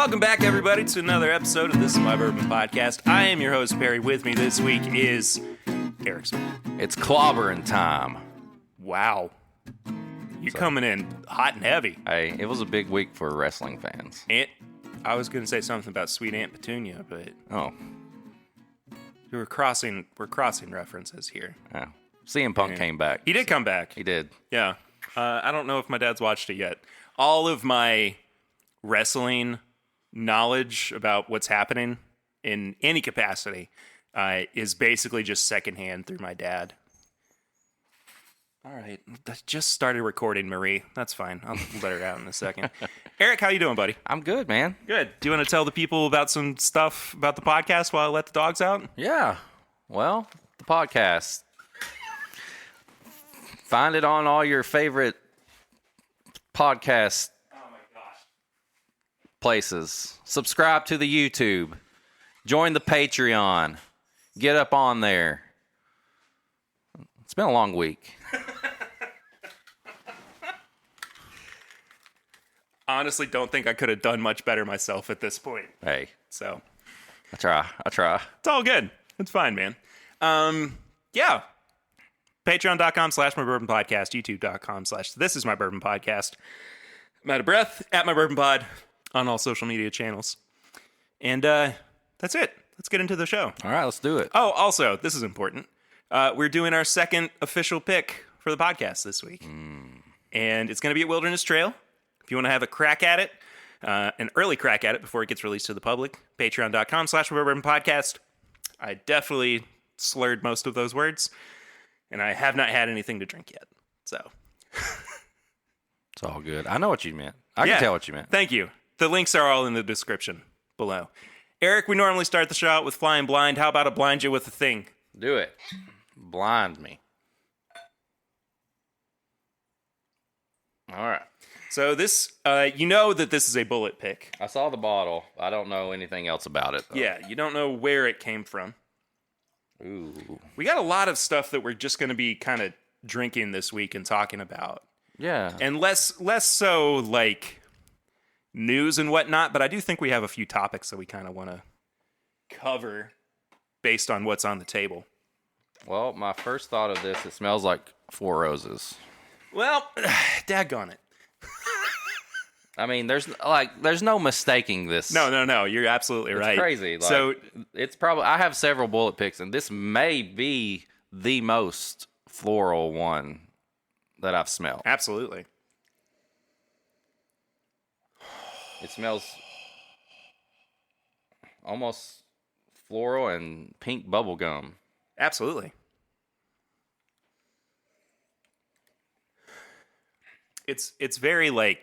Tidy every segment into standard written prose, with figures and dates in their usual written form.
Welcome back, everybody, to another episode of This Is My Bourbon Podcast. I am your host, Perry. With me this week is Eric Smith. It's clobbering time. Wow. You're coming in hot and heavy. Hey, it was a big week for wrestling fans. I was going to say something about Sweet Aunt Petunia, but Oh, we're crossing references here. yeah. CM Punk came back. He did come back. He did. Yeah. I don't know if my dad's watched it yet. All of my wrestling knowledge about what's happening in any capacity is basically just secondhand through my dad. All right. I just started recording, Marie. That's fine. I'll let her out in a second. Eric, how you doing, buddy? I'm good, man. Good. Do you want to tell the people about some stuff about the podcast while I let the dogs out? Yeah. Well, the podcast. Find it on all your favorite podcast places. Subscribe to the YouTube. Join the Patreon. Get up on there. It's been a long week. Honestly, don't think I could have done much better myself at this point. Hey, So, I try. it's all good. It's fine, man. Yeah. Patreon.com/MyBourbonPodcast. YouTube.com/ThisIsMyBourbonPodcast. I'm out of breath at MyBourbonPod on all social media channels. And that's it. Let's get into the show. All right, let's do it. Oh, also, this is important. We're doing our second official pick for the podcast this week. And it's going to be at Wilderness Trail. If you want to have a crack at it, an early crack at it before it gets released to the public, Patreon.com/MyBourbonPodcast. I definitely slurred most of those words, and I have not had anything to drink yet. So, It's all good. I know what you meant. I can tell what you meant. Thank you. The links are all in the description below. Eric, we normally start the show out with Flying Blind. How about a blind you with a thing? Do it. Blind me. All right. So this, you know that this is a bullet pick. I saw the bottle. I don't know anything else about it, though. Yeah, you don't know where it came from. Ooh. We got a lot of stuff that we're just going to be kind of drinking this week and talking about. Yeah. And less so like news and whatnot, but I do think we have a few topics that we kind of want to cover based on what's on the table. Well, my first thought of this, it smells like Four Roses. Well, daggone it. I mean, there's no mistaking this. No. You're absolutely It's right. crazy. Like, So it's probably, I have several bullet picks, and this may be the most floral one that I've smelled. absolutely. It smells almost floral and pink bubble gum. Absolutely. It's very like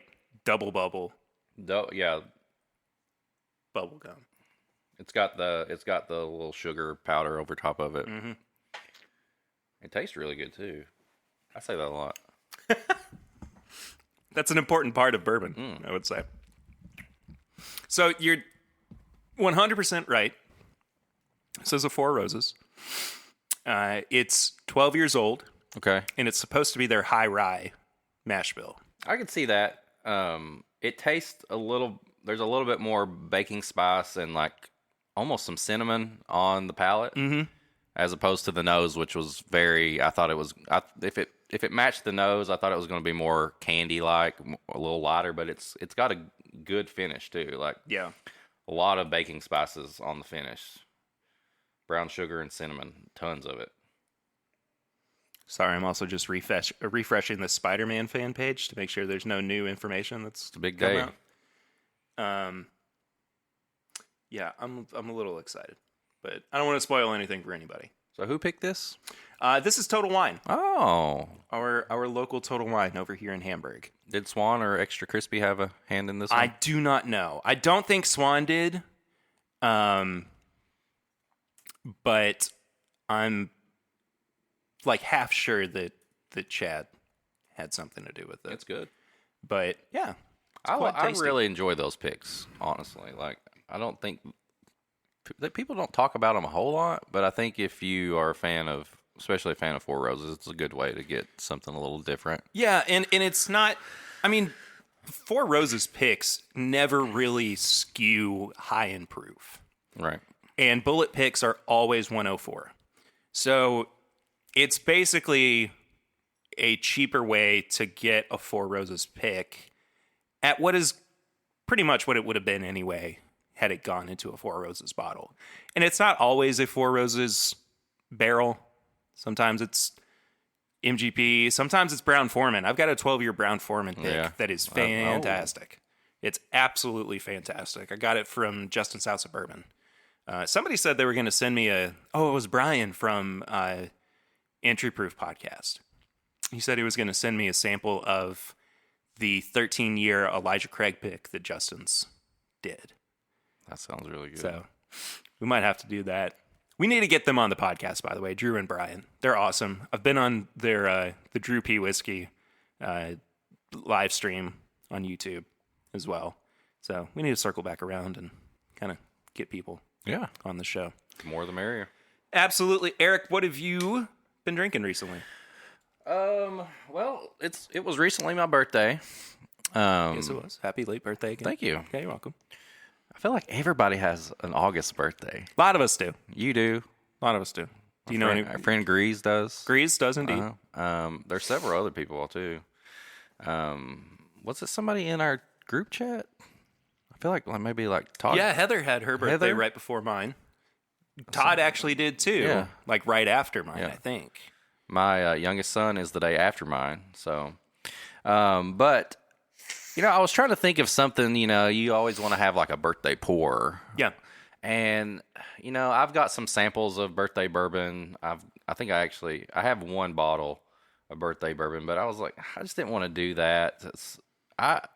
double bubble Yeah, bubble gum. it's got the little sugar powder over top of it. Mm-hmm. It tastes really good too. I say that a lot. That's an important part of bourbon, I would say. So you're 100% right. This is a Four Roses. It's 12 years old, Okay, and it's supposed to be their high rye mash bill. I can see that. It tastes a little. There's a little bit more baking spice and like almost some cinnamon on the palate, as opposed to the nose, which was very. I thought it was. If it matched the nose, I thought it was going to be more candy like, a little lighter. But it's got a good finish too. Like Yeah. a lot of baking spices on the finish. Brown sugar and cinnamon, tons of it. Sorry, I'm also just refreshing the Spider-Man fan page to make sure there's no new information that's It's a big come day. out. Yeah, I'm a little excited, but I don't want to spoil anything for anybody. So who picked this? This is Total Wine, Oh, our local Total Wine over here in Hamburg. did Swan or Extra Crispy have a hand in this one? I do not know. I don't think Swan did, but I'm like half sure that Chad had something to do with it. That's good. But yeah, I tasty. really enjoy those picks, honestly. Like, I don't think that people don't talk about them a whole lot, but I think if you are a fan of, especially a fan of Four Roses, it's a good way to get something a little different. Yeah, and it's not, I mean, Four Roses picks never really skew high in proof. Right. And bullet picks are always 104. So it's basically a cheaper way to get a Four Roses pick at what is pretty much what it would have been anyway had it gone into a Four Roses bottle. And it's not always a Four Roses barrel. Sometimes it's MGP. Sometimes it's Brown Foreman. I've got a 12-year Brown Foreman pick that is fantastic. It's absolutely fantastic. I got it from Justin's House of Bourbon. Somebody said they were going to send me it was Brian from Entry Proof Podcast. He said he was going to send me a sample of the 13-year Elijah Craig pick that Justin's did. That sounds really good. So we might have to do that. We need to get them on the podcast, by the way, Drew and Brian. They're awesome. I've been on their the Drew P. Whiskey live stream on YouTube as well. So we need to circle back around and kind of get people on the show. The more the merrier. Absolutely. Eric, what have you been drinking recently? Well, it was recently my birthday. Yes, it was. Happy late birthday again. Thank you. Okay, you're welcome. I feel like everybody has an August birthday. A lot of us do. You do. A lot of us do. Do you know any? Our friend Grease does. Grease does indeed. There's several other people too. Was it somebody in our group chat? I feel like maybe like Todd. Yeah, Heather had her birthday right before mine. Todd actually did too. Like right after mine, I think. My youngest son is the day after mine. So, but I was trying to think of something. You always want to have like a birthday pour. Yeah. And I've got some samples of birthday bourbon. I have one bottle of birthday bourbon, but I was like, I just didn't want to do that.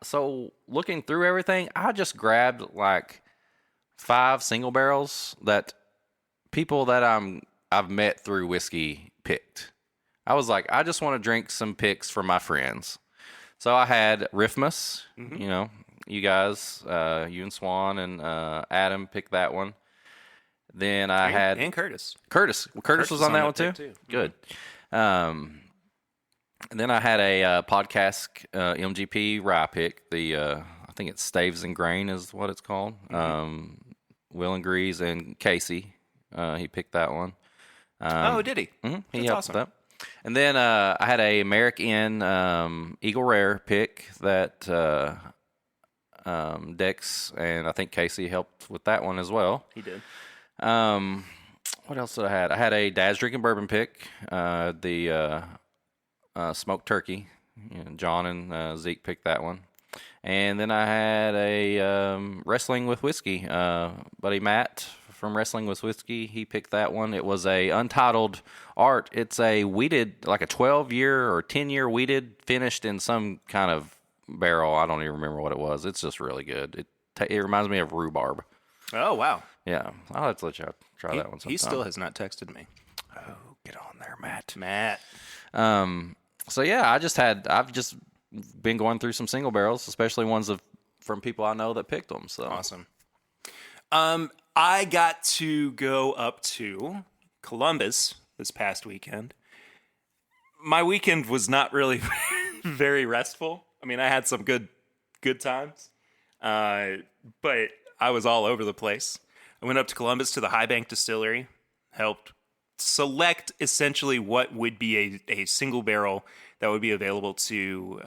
So looking through everything, I just grabbed like 5 single barrels that people that I've met through whiskey picked. I was like, I just want to drink some picks for my friends. So I had Riffmas, you guys, you and Swan and Adam picked that one. Then I had... And Curtis. Curtis was on that one too? Good. And then I had a podcast MGP rye pick. I think it's Staves and Grain is what it's called. Will and Grease and Casey, he picked that one. Did he? Mm-hmm, he That's helped awesome. with that. And then I had a Merrick Inn Eagle Rare pick that Dex and I think Casey helped with that one as well. He did. What else did I had? I had a Dad's Drinking Bourbon pick, the Smoked Turkey. John and Zeke picked that one. And then I had a Wrestling with Whiskey. Buddy Matt from Wrestling with Whiskey, he picked that one. It was a Untitled Art. It's a wheated, like a 12-year or 10-year wheated, finished in some kind of barrel. I don't even remember what it was. It's just really good. It reminds me of rhubarb. Oh, wow. Yeah. I'll have to let you try that one sometime. He still has not texted me. Oh, get on there, Matt. Matt. So yeah, I've just been going through some single barrels, especially ones from people I know that picked them. So awesome. I got to go up to Columbus this past weekend. My weekend was not really very restful. I mean, I had some good times, but I was all over the place. I went up to Columbus to the High Bank Distillery, helped select essentially what would be a single barrel that would be available to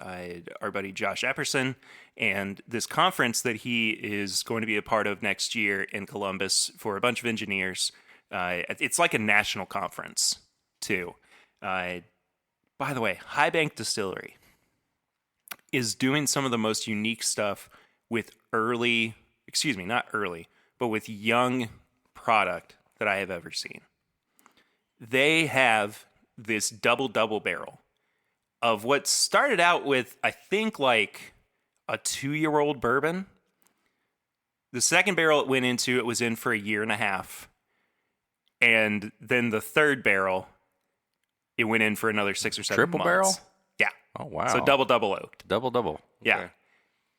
our buddy Josh Epperson and this conference that he is going to be a part of next year in Columbus for a bunch of engineers. It's like a national conference, too. By the way, High Bank Distillery is doing some of the most unique stuff with with young product that I have ever seen. They have this double barrel of what started out with, I think, like a 2-year-old bourbon. The second barrel it went into, it was in for a year and a half. And then the third barrel, it went in for another 6 or 7 Triple months. barrel? Yeah. Oh, wow. So double oaked. Double. Okay. Yeah.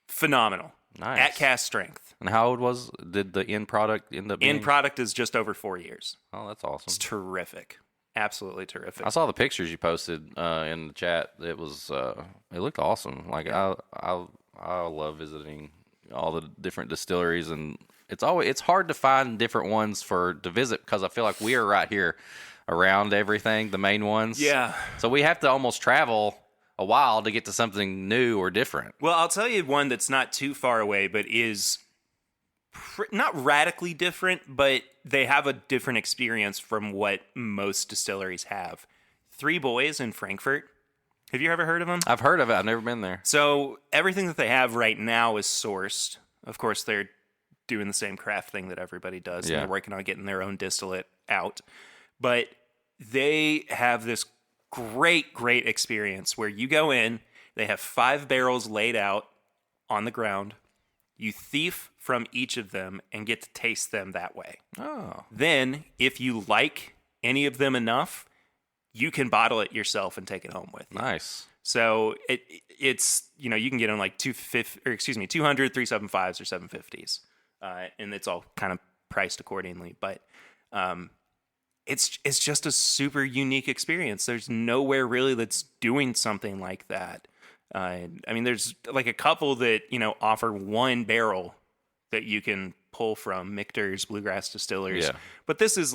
Phenomenal. Nice. At cast strength. And how old did the end product end up being? End product is just over 4 years. Oh, that's awesome. It's terrific. Absolutely terrific. I saw the pictures you posted in the chat. It was it looked awesome. Like I I love visiting all the different distilleries, and it's hard to find different ones to visit because I feel like we are right here around everything, the main ones. Yeah. So we have to almost travel a while to get to something new or different. Well, I'll tell you one that's not too far away, but is not radically different, but they have a different experience from what most distilleries have. Three Boys in Frankfurt. Have you ever heard of them? I've heard of it. I've never been there. So everything that they have right now is sourced. Of course, they're doing the same craft thing that everybody does, and they're working on getting their own distillate out. But they have this great experience where you go in, they have 5 barrels laid out on the ground. You thief from each of them and get to taste them that way. Oh. Then, if you like any of them enough, you can bottle it yourself and take it home with you. Nice. So it's you can get them like 200 375s or 750s, and it's all kind of priced accordingly. But it's just a super unique experience. There's nowhere really that's doing something like that. I mean, there's like a couple that offer 1 barrel that you can pull from, Michter's, Bluegrass Distillers. Yeah. But this is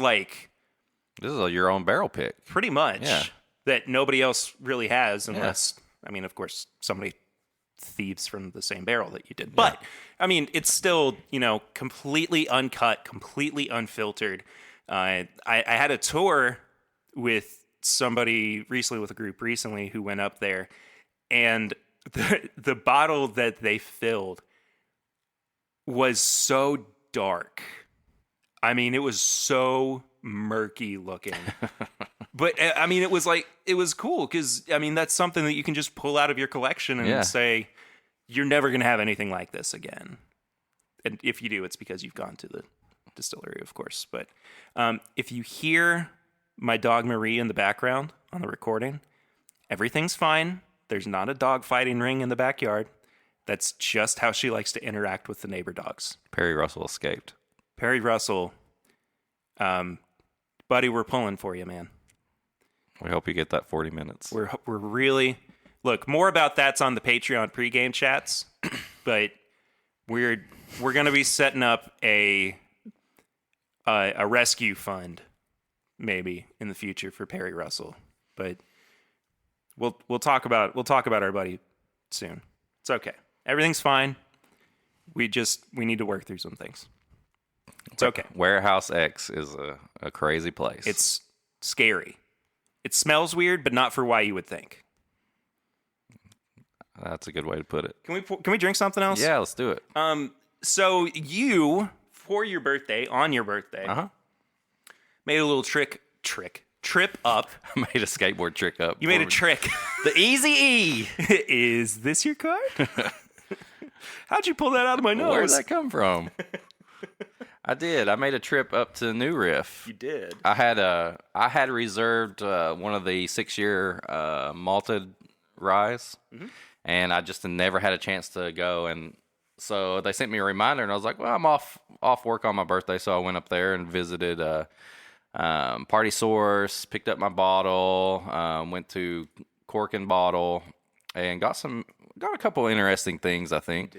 your own barrel pick. pretty much. Yeah. That nobody else really has, unless, I mean, of course, somebody thieves from the same barrel that you did. But, I mean, it's still, completely uncut, completely unfiltered. I had a tour with somebody recently, with a group recently, who went up there, and the bottle that they filled was so dark. I mean, it was so murky looking. But I mean, it was cool because I mean, that's something that you can just pull out of your collection and say, you're never going to have anything like this again. And if you do, it's because you've gone to the distillery, of course. But if you hear my dog Marie in the background on the recording, everything's fine. There's not a dog fighting ring in the backyard. That's just how she likes to interact with the neighbor dogs. Perry Russell escaped. Perry Russell, buddy, we're pulling for you, man. We hope you get that 40 minutes. We're really more about that's on the Patreon pregame chats, but we're gonna be setting up a rescue fund maybe in the future for Perry Russell, but we'll talk about our buddy soon. It's okay, everything's fine. We need to work through some things. It's okay. Warehouse X is a crazy place. It's scary. It smells weird, but not for why you would think. That's a good way to put it. Can we drink something else? Yeah, let's do it. So you, on your birthday, made a little trip up. I made a skateboard trick up. You made a trick. The Easy E. Is this your card? How'd you pull that out of my nose? Where'd that come from? I did. I made a trip up to New Riff. You did. I had reserved one of the 6-year malted ryes, and I just never had a chance to go. And so they sent me a reminder, and I was like, "Well, I'm off work on my birthday," so I went up there and visited Party Source, picked up my bottle, went to Cork and Bottle, and got a couple interesting things. I think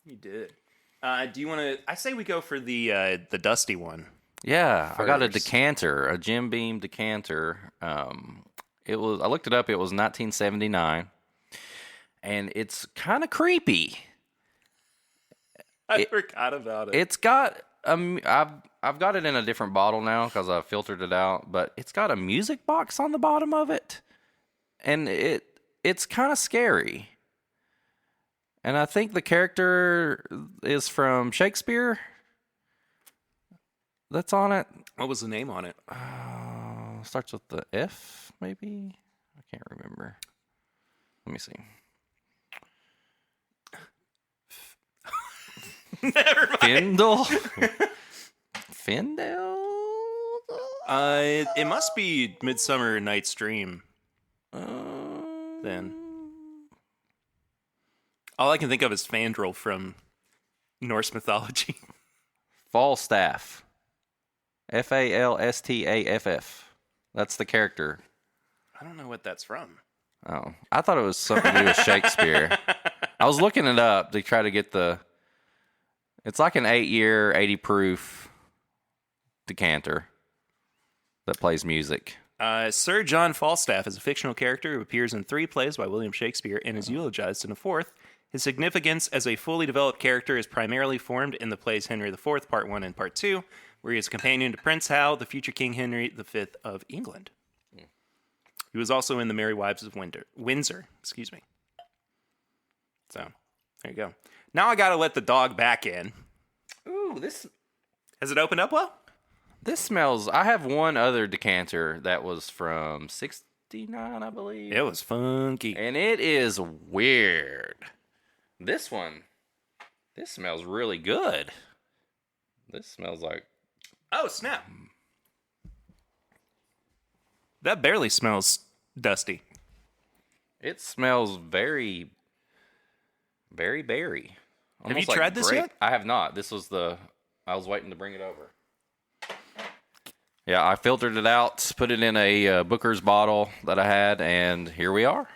You did. Do you want to? I say we go for the dusty one. Yeah, first. I got a decanter, a Jim Beam decanter. I looked it up. It was 1979, and it's kind of creepy. I forgot about it. It's got I've got it in a different bottle now because I filtered it out, but it's got a music box on the bottom of it, and it's kind of scary. And I think the character is from Shakespeare that's on it. What was the name on it? Starts with the F, maybe? I can't remember. Let me see. Never mind. Findle? It must be Midsummer Night's Dream. Then. All I can think of is Fandral from Norse mythology. Falstaff. Falstaff. That's the character. I don't know what that's from. Oh, I thought it was something to do with Shakespeare. I was looking it up to try to get the. It's like an 8-year, 80 proof decanter that plays music. Sir John Falstaff is a fictional character who appears in 3 plays by William Shakespeare and is eulogized in a 4th. His significance as a fully developed character is primarily formed in the plays Henry IV, Part 1 and Part 2, where he is a companion to Prince Hal, the future King Henry V of England. He was also in The Merry Wives of Windsor. Excuse me. So, there you go. Now I gotta let the dog back in. Ooh, this... Has it opened up well? This smells... I have one other decanter that was from 69, I believe. It was funky. And it is weird. This one, this smells really good. This smells like... Oh, snap. That barely smells dusty. It smells very, very berry. Have you Almost like tried this grape. yet? I have not. This was I was waiting to bring it over. Yeah, I filtered it out, put it in a Booker's bottle that I had, and here we are.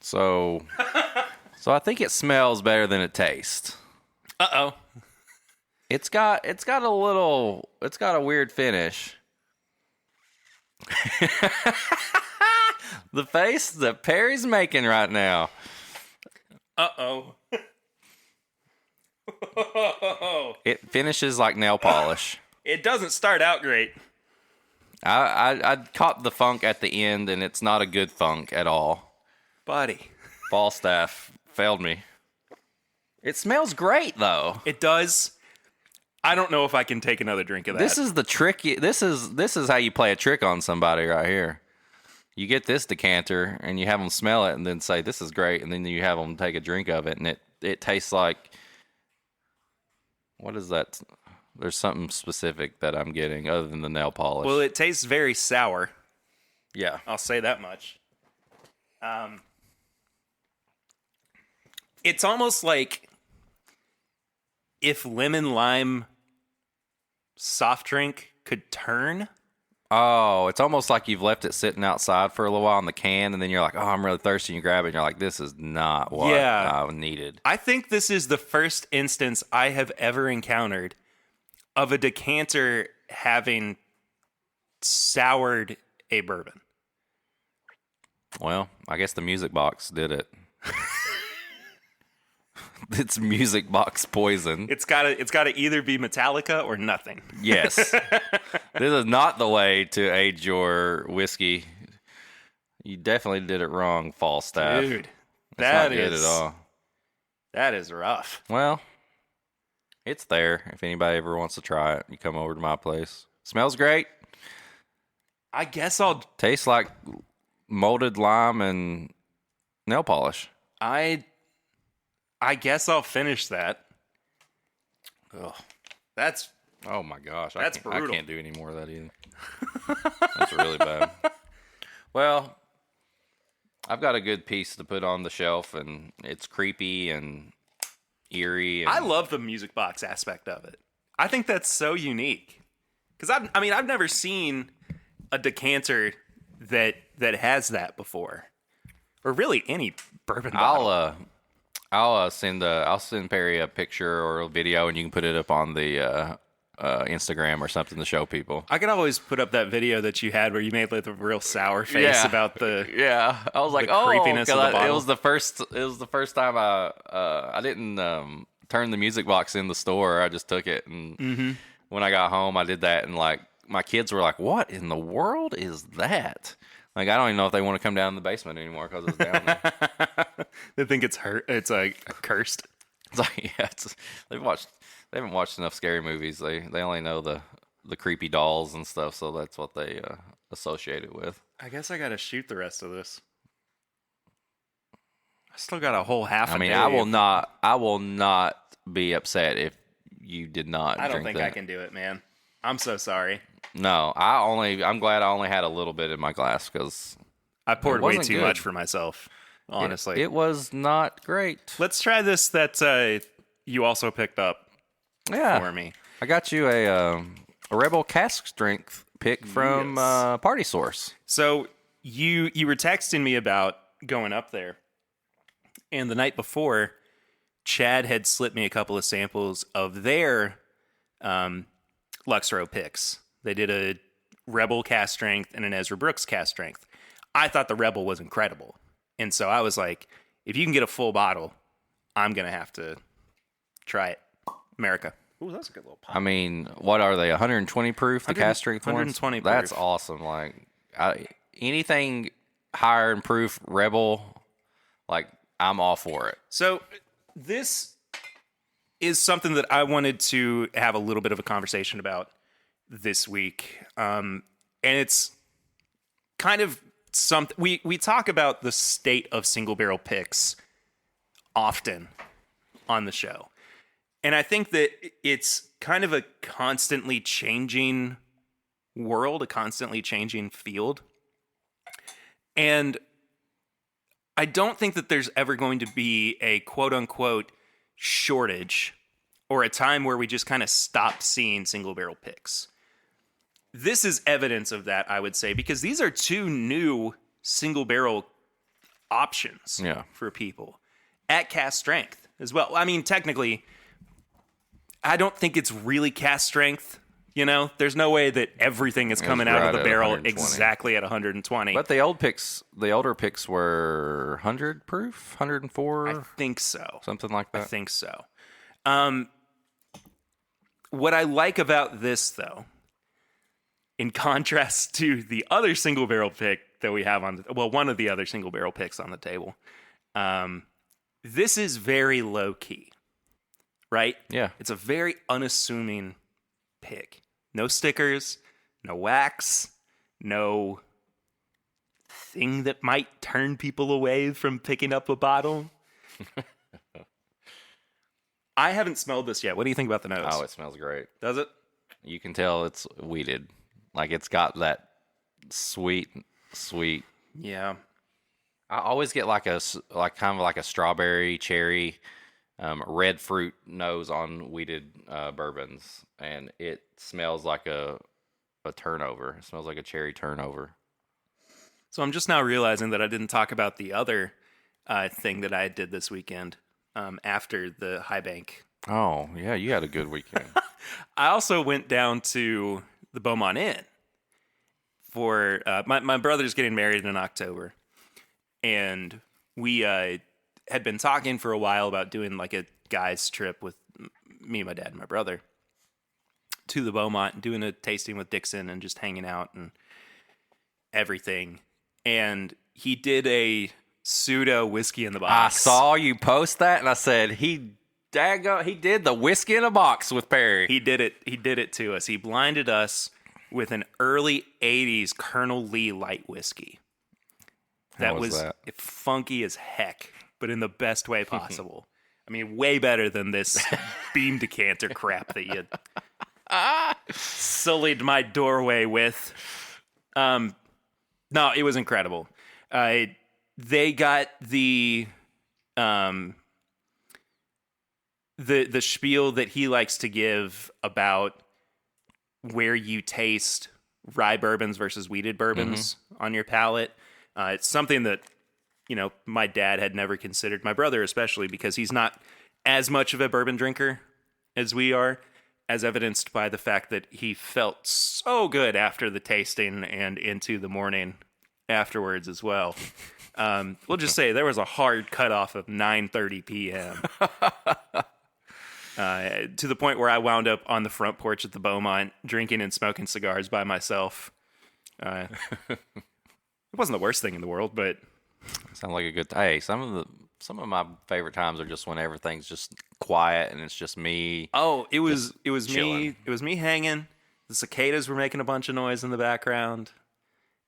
So I think it smells better than it tastes. Uh-oh. It's got a weird finish. The face that Perry's making right now. Uh-oh. It finishes like nail polish. It doesn't start out great. I caught the funk at the end, and it's not a good funk at all. Buddy. Falstaff failed me. It smells great, though. It does. I don't know if I can take another drink of that. This is the tricky. This is how you play a trick on somebody right here. You get this decanter, and you have them smell it, and then say, this is great, and then you have them take a drink of it, and it tastes like... What is that? There's something specific that I'm getting other than the nail polish. Well, it tastes very sour. Yeah. I'll say that much. It's almost like if lemon lime soft drink could turn. Oh, it's almost like you've left it sitting outside for a little while in the can, and then you're like, oh, I'm really thirsty, and you grab it, and you're like, this is not what I needed. I think this is the first instance I have ever encountered of a decanter having soured a bourbon. Well, I guess the music box did it. It's music box poison. It's gotta either be Metallica or nothing. Yes. This is not the way to age your whiskey. You definitely did it wrong, Falstaff. Dude, That's not good at all. That is rough. Well, it's there. If anybody ever wants to try it, you come over to my place. Smells great. I guess I'll... Tastes like molded lime and nail polish. I guess I'll finish that. Ugh. That's... Oh my gosh. That's I brutal. can't do any more of that either. That's really bad. Well, I've got a good piece to put on the shelf, and it's creepy and eerie. And... I love the music box aspect of it. I think that's so unique. Because I've never seen a decanter that has that before, or really any bourbon bottle. I'll send Perry a picture or a video, and you can put it up on the Instagram or something to show people. I could always put up that video that you had where you made like a real sour face about the I was like, creepiness of the bottle. It was the first time I didn't turn the music box in the store. I just took it, and when I got home, I did that, and like my kids were like, "What in the world is that?" Like, I don't even know if they want to come down in the basement anymore because it's down there. They think it's hurt. It's like cursed. It's like, yeah, they haven't watched enough scary movies. They only know the creepy dolls and stuff, so that's what they associate it with. I guess I got to shoot the rest of this. I still got a whole half. I mean, day I will not be upset if you did not. I don't think I can do it, man. I'm so sorry. No, I'm glad I only had a little bit in my glass because I poured way too much for myself. Honestly, it was not great. Let's try this that you also picked up for me. I got you a Rebel cask strength pick from Party Source. So you were texting me about going up there, and the night before, Chad had slipped me a couple of samples of their Lux Row picks. They did a Rebel cast strength and an Ezra Brooks cast strength. I thought the Rebel was incredible, and so I was like, if you can get a full bottle, I'm gonna have to try it. America. Ooh, that's a good little pop. I mean, what are they? 120 proof? The cast strength ones? 120 proof. That's awesome. Like anything higher in proof, Rebel, like I'm all for it. So this is something that I wanted to have a little bit of a conversation about this week, and it's kind of something we talk about the state of single barrel picks often on the show. And I think that it's kind of a constantly changing world, a constantly changing field. And I don't think that there's ever going to be a quote-unquote shortage or a time where we just kind of stop seeing single-barrel picks. This is evidence of that, I would say, because these are two new single-barrel options for people at cast strength as well. I mean, technically, I don't think it's really cast strength. You know, there's no way that everything is coming out of the barrel exactly at 120. But the older picks were 100 proof, 104. I think so. Something like that. I think so. What I like about this, though, in contrast to the other single barrel pick that we have one of the other single barrel picks on the table, this is very low key. Right? Yeah. It's a very unassuming pick. No stickers, no wax, no thing that might turn people away from picking up a bottle. I haven't smelled this yet. What do you think about the nose? Oh, it smells great. Does it? You can tell it's weeded. Like it's got that sweet. Yeah. I always get kind of like a strawberry, cherry, red fruit nose on weeded bourbons, and it smells like a turnover. It smells like a cherry turnover. So I'm just now realizing that I didn't talk about the other thing that I did this weekend after the High Bank. Oh, yeah, you had a good weekend. I also went down to the Beaumont Inn for my brother's getting married in October, and we had been talking for a while about doing like a guy's trip with me, my dad, and my brother to the Beaumont and doing a tasting with Dixon and just hanging out and everything. And he did a pseudo whiskey in the box. I saw you post that, and I said, he did the whiskey in a box with Perry. He did it. He did it to us. He blinded us with an early 80s Colonel Lee light whiskey. That was funky as heck, but in the best way possible. I mean, way better than this beam decanter crap that you sullied my doorway with. No, it was incredible. They got the spiel that he likes to give about where you taste rye bourbons versus wheated bourbons on your palate. It's something that, you know, my dad had never considered, my brother especially, because he's not as much of a bourbon drinker as we are, as evidenced by the fact that he felt so good after the tasting and into the morning afterwards as well. We'll just say there was a hard cutoff of 9:30 p.m. To the point where I wound up on the front porch at the Beaumont drinking and smoking cigars by myself. It wasn't the worst thing in the world, but sounds like a good. Hey, some of my favorite times are just when everything's just quiet and it's just me. Oh, it was chilling. me. It was me hanging. The cicadas were making a bunch of noise in the background,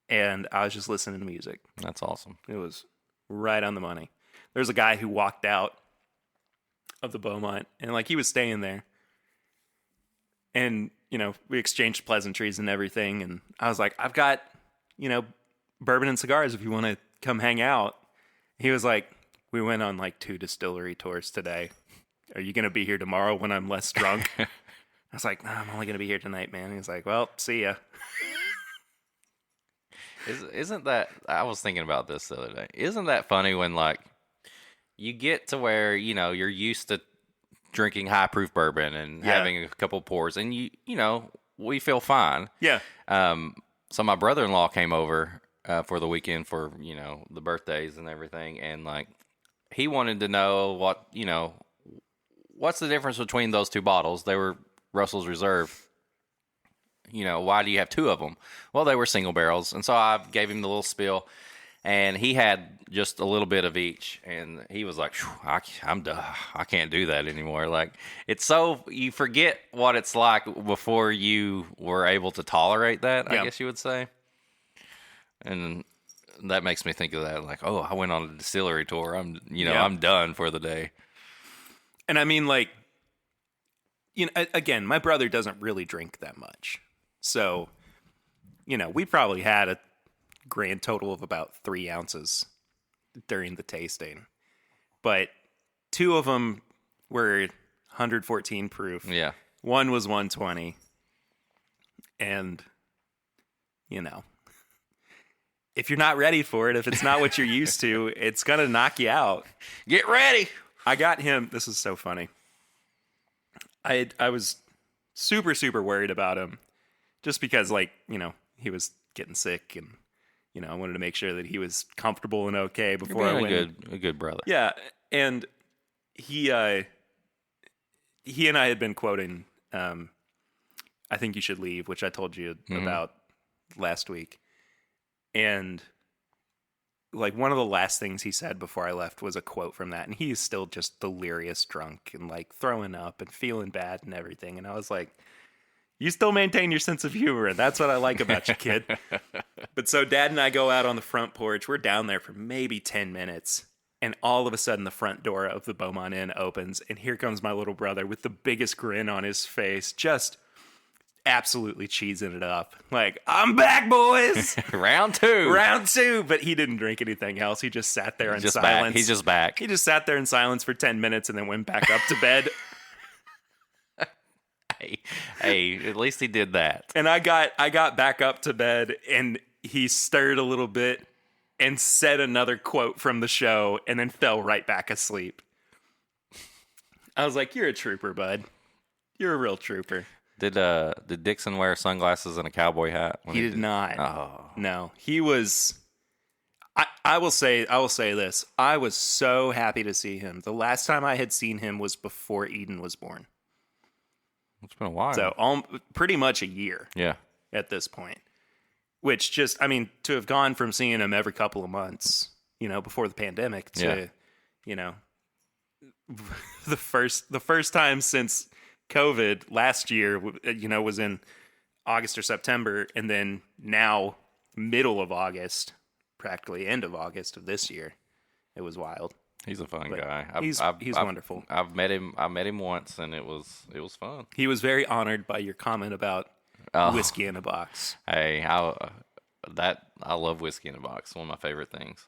and I was just listening to music. That's awesome. It was right on the money. There's a guy who walked out of the Beaumont, and like he was staying there, and you know we exchanged pleasantries and everything, and I was like, I've got, you know, bourbon and cigars if you want to come hang out. He was like, we went on like 2 distillery tours today. Are you going to be here tomorrow when I'm less drunk? I was like, no, I'm only going to be here tonight, man. He's like, well, see ya. Isn't that? I was thinking about this the other day. Isn't that funny when like you get to where you're used to drinking high proof bourbon and having a couple pours, and we feel fine. Yeah. So my brother-in-law came over for the weekend for the birthdays and everything, and like he wanted to know what's the difference between those two bottles. They were Russell's Reserve. Why do you have two of them? Well, they were single barrels, and so I gave him the little spill, and he had just a little bit of each, and he was like, I'm done. I can't do that anymore. Like, it's so, you forget what it's like before you were able to tolerate that, I guess you would say. And that makes me think of that, like, oh, I went on a distillery tour. I'm done for the day. And I mean, like, again, my brother doesn't really drink that much. So, we probably had a grand total of about 3 ounces during the tasting. But 2 of them were 114 proof. Yeah. One was 120. And, if you're not ready for it, if it's not what you're used to, it's going to knock you out. Get ready. I got him. This is so funny. I was super, super worried about him just because, like, he was getting sick and, I wanted to make sure that he was comfortable and okay before I went. A good brother. Yeah. And he and I had been quoting, I think you should leave, which I told you about last week. And like one of the last things he said before I left was a quote from that. And he's still just delirious drunk and like throwing up and feeling bad and everything. And I was like, you still maintain your sense of humor. And that's what I like about you, kid. But so Dad and I go out on the front porch. We're down there for maybe 10 minutes. And all of a sudden the front door of the Beaumont Inn opens. And here comes my little brother with the biggest grin on his face. Just absolutely cheesing it up. Like, I'm back, boys. Round two. But he didn't drink anything else. He just sat there in silence. Back. He's just back. He just sat there in silence for 10 minutes and then went back up to bed. Hey, at least he did that. And I got back up to bed and he stirred a little bit and said another quote from the show and then fell right back asleep. I was like, you're a trooper, bud. You're a real trooper. Did Dixon wear sunglasses and a cowboy hat? He did not. Oh. No. He was I will say this. I was so happy to see him. The last time I had seen him was before Eden was born. It's been a while. So pretty much a year. Yeah. At this point. Which just, I mean, to have gone from seeing him every couple of months, before the pandemic to, the first time since COVID last year, was in August or September. And then now middle of August, practically end of August of this year. It was wild. He's a fun guy. He's wonderful. I've met him. I met him once, and it was fun. He was very honored by your comment about whiskey in a box. Hey, I love whiskey in a box. One of my favorite things.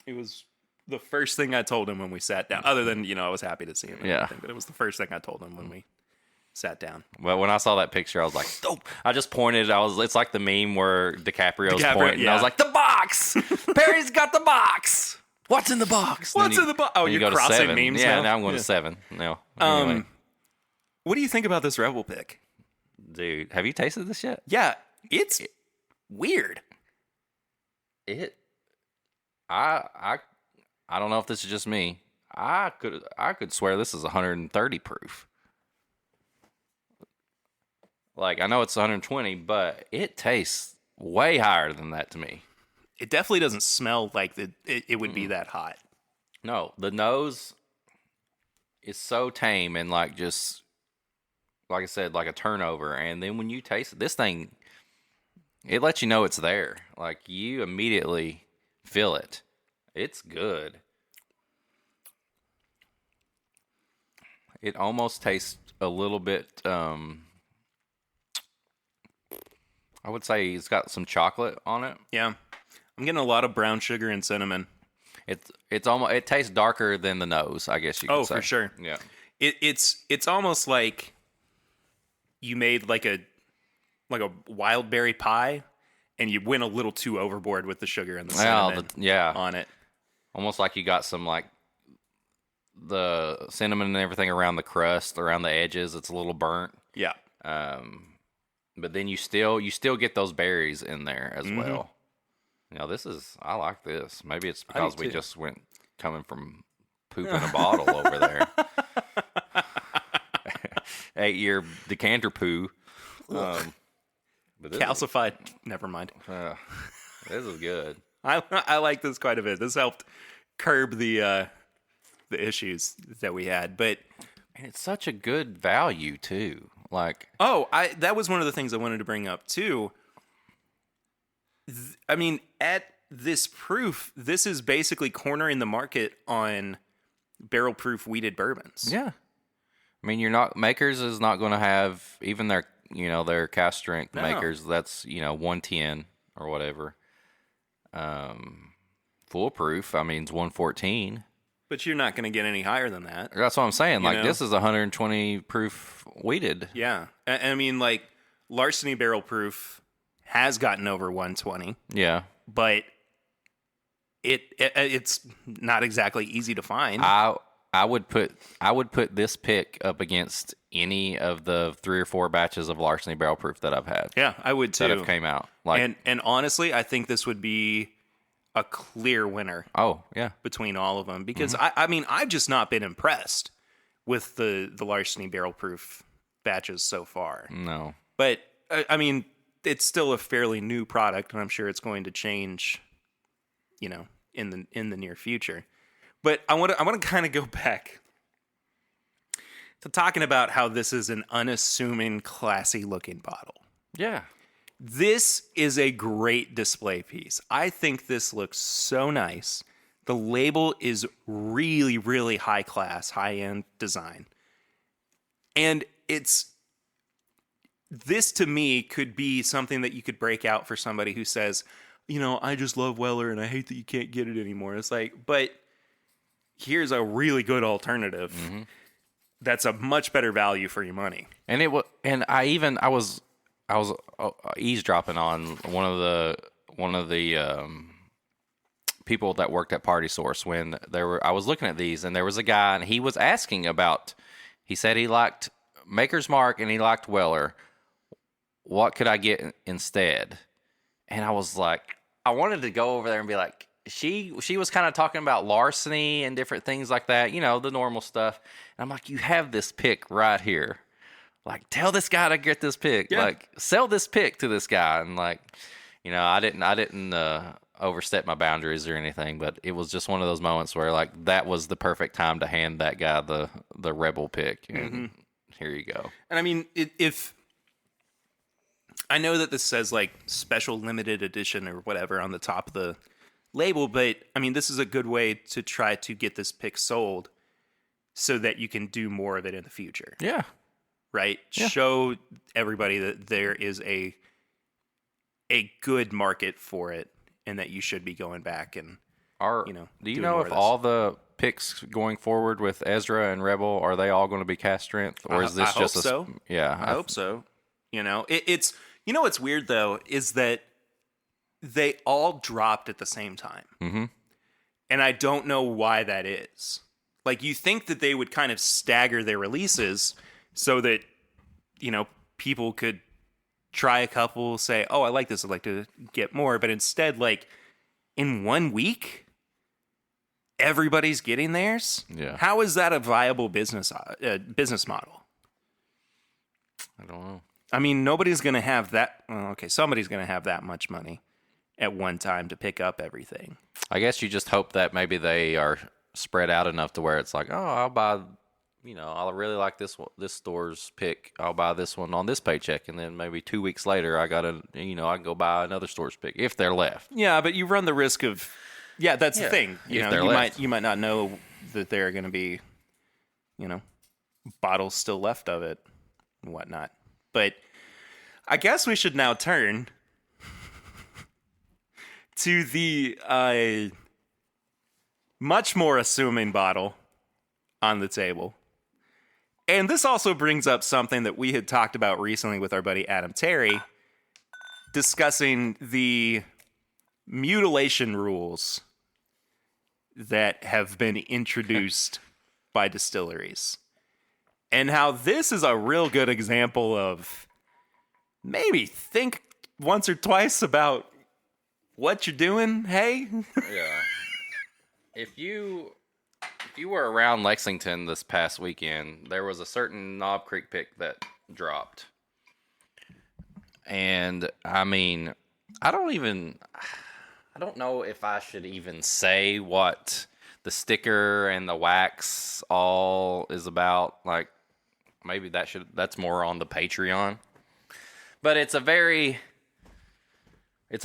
It was the first thing I told him when we sat down. Other than I was happy to see him. Yeah, but it was the first thing I told him when we sat down. Well, when I saw that picture, I was like, "Oh!" I just pointed. It's like the meme where DiCaprio's pointing. Yeah. I was like, "The box! Perry's got the box." What's in the box? What's in the box? Oh, you're crossing memes now? Yeah, now I'm going to 7. No. Anyway. What do you think about this Rebel pick? Dude, have you tasted this yet? Yeah, it's weird. I don't know if this is just me. I could swear this is 130 proof. Like, I know it's 120, but it tastes way higher than that to me. It definitely doesn't smell like it would be that hot. No, the nose is so tame and like just, like I said, like a turnover. And then when you taste it, this thing, it lets you know it's there. Like you immediately feel it. It's good. It almost tastes a little bit, I would say it's got some chocolate on it. Yeah. I'm getting a lot of brown sugar and cinnamon. It's almost, it tastes darker than the nose, I guess you could say. Oh, for sure. Yeah. It's almost like you made like a wild berry pie and you went a little too overboard with the sugar and the cinnamon on it. Almost like you got some like the cinnamon and everything around the crust, around the edges. It's a little burnt. Yeah. But then you still get those berries in there as well. I like this. Maybe it's because we just went coming from poop in a bottle over there. 8-year decanter poo. Calcified. Never mind. This is good. I like this quite a bit. This helped curb the issues that we had, and it's such a good value too. Like, that was one of the things I wanted to bring up too. I mean, at this proof, this is basically cornering the market on barrel proof wheated bourbons. Yeah. I mean, Makers is not going to have even their cast strength makers. That's 110 or whatever. Foolproof, I mean, it's 114. But you're not going to get any higher than that. That's what I'm saying. This is 120 proof wheated. Yeah, I mean, like Larceny barrel proof has gotten over 120. Yeah, but it's not exactly easy to find. I would put this pick up against any of the 3 or 4 batches of Larceny barrel proof that I've had. Yeah, I would too. That have came out. And honestly, I think this would be a clear winner. Oh yeah, between all of them, because I mean, I've just not been impressed with the Larceny barrel proof batches so far. No, but I mean, it's still a fairly new product, and I'm sure it's going to change, in the near future. But I want to kind of go back to talking about how this is an unassuming, classy looking bottle. Yeah. This is a great display piece. I think this looks so nice. The label is really, really high class, high end design. And this to me could be something that you could break out for somebody who says, I just love Weller and I hate that you can't get it anymore. It's like, but here's a really good alternative that's a much better value for your money. And I was eavesdropping on one of the people that worked at Party Source when I was looking at these, and there was a guy, and he was asking about. He said he liked Maker's Mark and he liked Weller. What could I get instead? And I was like, I wanted to go over there and be like, she was kind of talking about Larceny and different things like that, the normal stuff. And I'm like, you have this pick right here. Like, tell this guy to get this pick. Yeah. Like, sell this pick to this guy. And like, I didn't overstep my boundaries or anything, but it was just one of those moments where like that was the perfect time to hand that guy the Rebel pick. And here you go. And I mean, if I know that this says like special limited edition or whatever on the top of the label, but I mean, this is a good way to try to get this pick sold so that you can do more of it in the future. Yeah. Right? Yeah. Show everybody that there is a good market for it and that you should be going back and do you know if all the picks going forward with Ezra and Rebel, are they all going to be cast strength, or is this I just hope so. Yeah, I hope so. It's what's weird though is that they all dropped at the same time. And I don't know why that is. Like, you think that they would kind of stagger their releases so that, people could try a couple, say, oh, I like this, I'd like to get more. But instead, like, in 1 week, everybody's getting theirs? Yeah. How is that a viable business model? I don't know. I mean, nobody's going to have that. Well, okay, somebody's going to have that much money at one time to pick up everything. I guess you just hope that maybe they are spread out enough to where it's like, oh, I'll buy, I really like this store's pick. I'll buy this one on this paycheck, and then maybe 2 weeks later, I can go buy another store's pick if they're left. Yeah, but you run the risk of, that's the thing. You might not know that there are going to be, bottles still left of it and whatnot. But I guess we should now turn to the much more assuming bottle on the table. And this also brings up something that we had talked about recently with our buddy Adam Terry. discussing the mutilation rules that have been introduced by distilleries, and how this is a real good example of maybe think once or twice about what you're doing. Hey, Yeah. If you were around Lexington this past weekend, there was a certain Knob Creek pick that dropped. And I mean, I don't know if I should even say what the sticker and the wax all is about. Like, maybe that's more on the Patreon. But it's a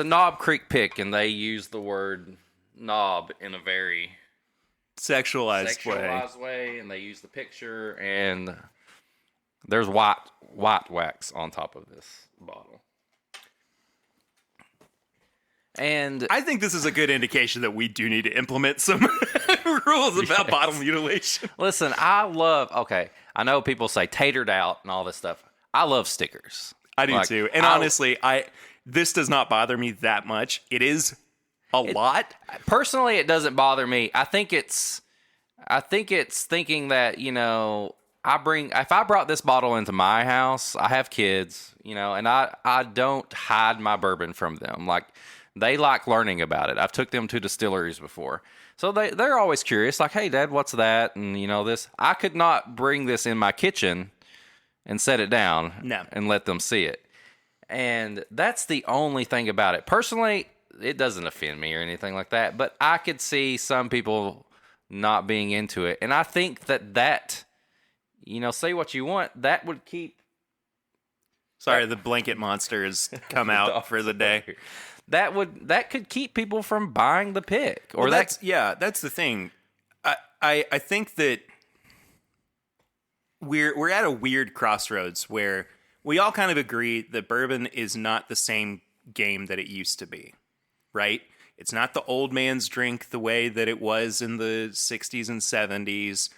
Knob Creek pick, and they use the word knob in a very sexualized way, and they use the picture, and there's white wax on top of this bottle. And I think this is a good indication that we do need to implement some rules about bottle mutilation. Listen, I know people say tatered out and all this stuff. I love stickers. I do too. And honestly, this does not bother me that much. It is a lot. Personally, it doesn't bother me. I think it's thinking that, if I brought this bottle into my house, I have kids, and I don't hide my bourbon from them. Like, they like learning about it. I've took them to distilleries before. So they're always curious, like, hey, Dad, what's that? And, this. I could not bring this in my kitchen and set it down and let them see it. And that's the only thing about it. Personally, it doesn't offend me or anything like that, but I could see some people not being into it. And I think that say what you want, that would keep... Sorry, the blanket monster has come out for the day. That could keep people from buying the pick. Or that's the thing. I think that we're at a weird crossroads where we all kind of agree that bourbon is not the same game that it used to be, right? It's not the old man's drink the way that it was in the 60s and 70s.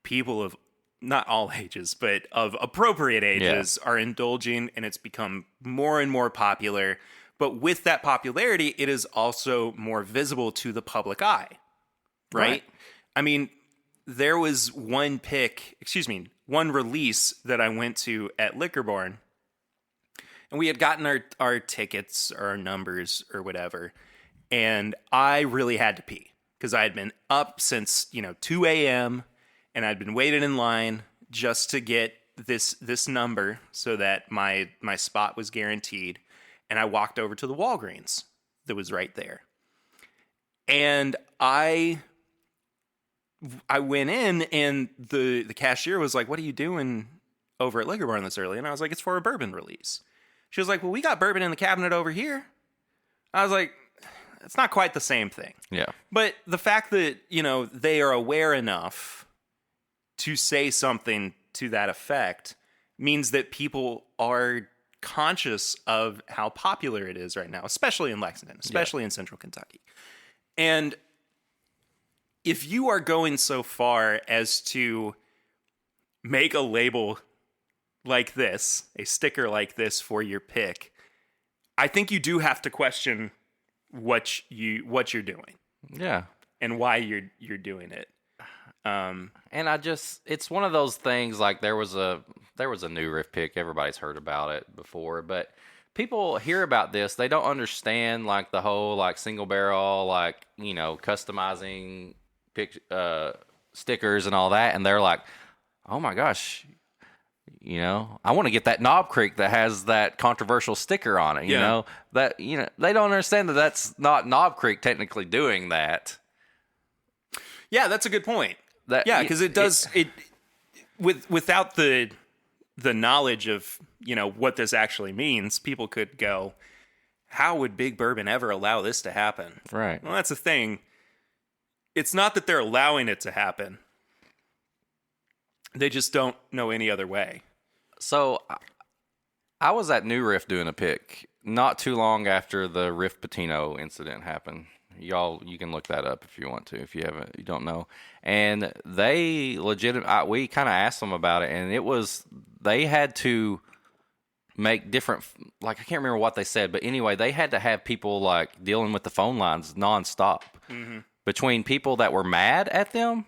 People of not all ages, but of appropriate ages are indulging, and it's become more and more popular. But with that popularity, it is also more visible to the public eye, right? I mean, there was one release that I went to at Liquor Barn, and we had gotten our tickets or our numbers or whatever, and I really had to pee because I had been up since 2 a.m. and I'd been waiting in line just to get this number so that my spot was guaranteed. And I walked over to the Walgreens that was right there. And I went in, and the cashier was like, "What are you doing over at Liquor Barn this early?" And I was like, "It's for a bourbon release." She was like, "Well, we got bourbon in the cabinet over here." I was like, "It's not quite the same thing." Yeah. But the fact that, they are aware enough to say something to that effect means that people are conscious of how popular it is right now, especially in Lexington, especially in central Kentucky. And if you are going so far as to make a label like this, a sticker like this for your pick, I think you do have to question what you're doing. Yeah. And why you're doing it. And it's one of those things, like there was a new riff pick. Everybody's heard about it before, but people hear about this. They don't understand like the whole like single barrel, like, customizing stickers and all that. And they're like, oh my gosh, I want to get that Knob Creek that has that controversial sticker on it. They don't understand that that's not Knob Creek technically doing that. Yeah, that's a good point. Because it does without the knowledge of what this actually means, people could go, "How would Big Bourbon ever allow this to happen?" Right. Well, that's the thing. It's not that they're allowing it to happen; they just don't know any other way. So, I was at New Riff doing a pick not too long after the Riff Patino incident happened. Y'all, you can look that up if you want to, if you don't know. And they we kind of asked them about it, and they had to make different, like I can't remember what they said, but anyway, they had to have people like dealing with the phone lines nonstop between people that were mad at them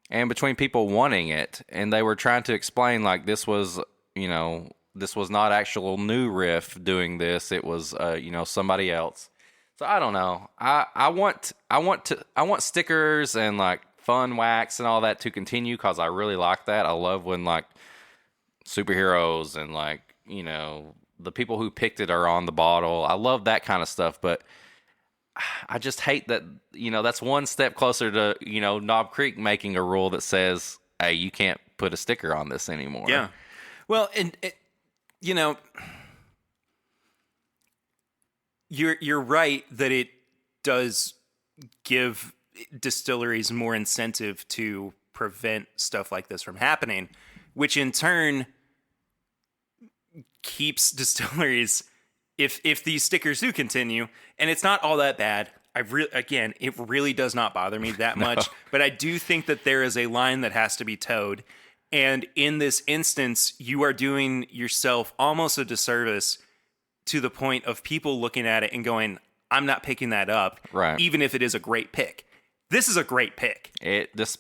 and between people wanting it, and they were trying to explain like this was, you know, this was not actual new Riff doing this. It was, you know, somebody else. So I don't know. I want stickers and like fun wax and all that to continue because I really like that. I love when like superheroes and like, you know, the people who picked it are on the bottle. I love that kind of stuff, but I just hate that, you know, that's one step closer to, you know, Knob Creek making a rule that says, hey, you can't put a sticker on this anymore. Yeah. Well, and you know, you're right that it does give distilleries more incentive to prevent stuff like this from happening, which in turn keeps distilleries, if these stickers do continue, and it's not all that bad. Again, it really does not bother me that much, but I do think that there is a line that has to be towed. And in this instance, you are doing yourself almost a disservice to the point of people looking at it and going, I'm not picking that up, right? Even if it is a great pick. This is a great pick. It is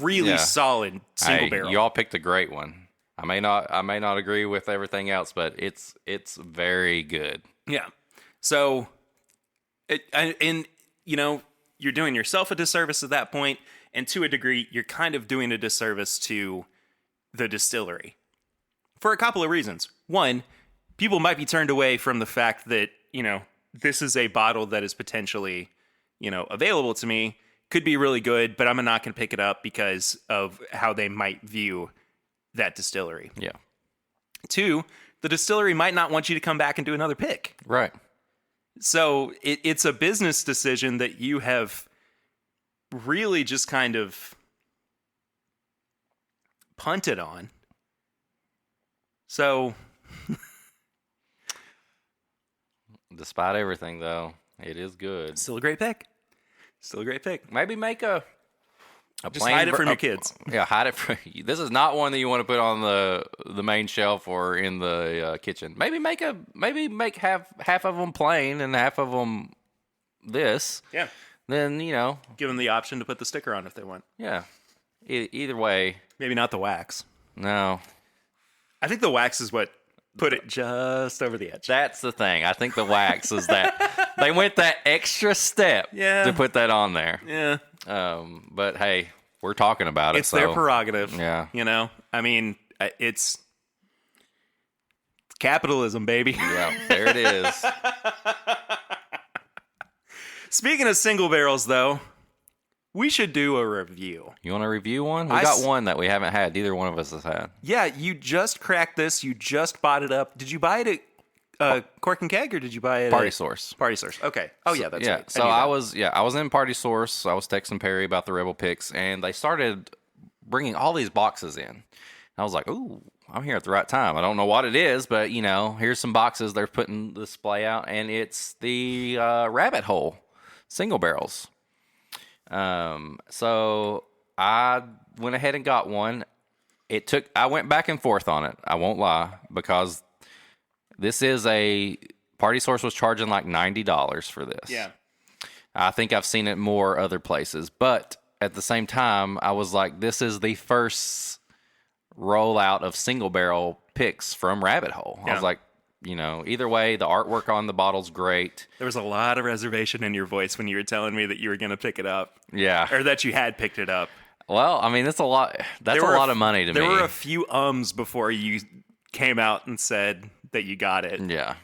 really solid single barrel. You all picked a great one. I may not agree with everything else, but it's very good. Yeah. So, and you know, you're doing yourself a disservice at that point, and to a degree, you're kind of doing a disservice to the distillery for a couple of reasons. One, people might be turned away from the fact that, you know, this is a bottle that is potentially, you know, available to me, could be really good, but I'm not going to pick it up because of how they might view that distillery. Yeah. Two, the distillery might not want you to come back and do another pick. Right. So it's a business decision that you have really just kind of punted on. So, despite everything, though, it is good. Still a great pick. Still a great pick. Maybe make a just hide it from your kids. Yeah, hide it from. This is not one that you want to put on the main shelf or in the kitchen. Maybe make half of them plain and half of them this. Yeah. Then, you know, give them the option to put the sticker on if they want. Yeah. Either way. Maybe not the wax. No. I think the wax is what put it just over the edge. That's the thing. I think the wax is that they went that extra step to put that on there. Yeah. But hey, we're talking about it. It's their prerogative. Yeah. You know, I mean, it's capitalism, baby. Yeah, there it is. Speaking of single barrels, though, we should do a review. You want to review one? We got one that we haven't had. Neither one of us has had. Yeah, you just cracked this. You just bought it up. Did you buy it at Cork and Keg, or did you buy it Party at Source? Party Source. Okay. Oh, yeah, that's right. So I was in Party Source. I was texting Perry about the Rebel picks, and they started bringing all these boxes in. I was like, ooh, I'm here at the right time. I don't know what it is, but, you know, here's some boxes. They're putting the display out, and it's the Rabbit Hole single barrels. So I went ahead and got one. I went back and forth on it. I won't lie, because this is Party Source was charging like $90 for this. Yeah. I think I've seen it more other places, but at the same time, I was like, this is the first rollout of single barrel picks from Rabbit Hole. Yeah. I was like, you know, either way, the artwork on the bottle's great. There was a lot of reservation in your voice when you were telling me that you were going to pick it up. Yeah. Or that you had picked it up. Well, I mean, that's a lot. That's a lot of money to me. There were a few before you came out and said that you got it. Yeah.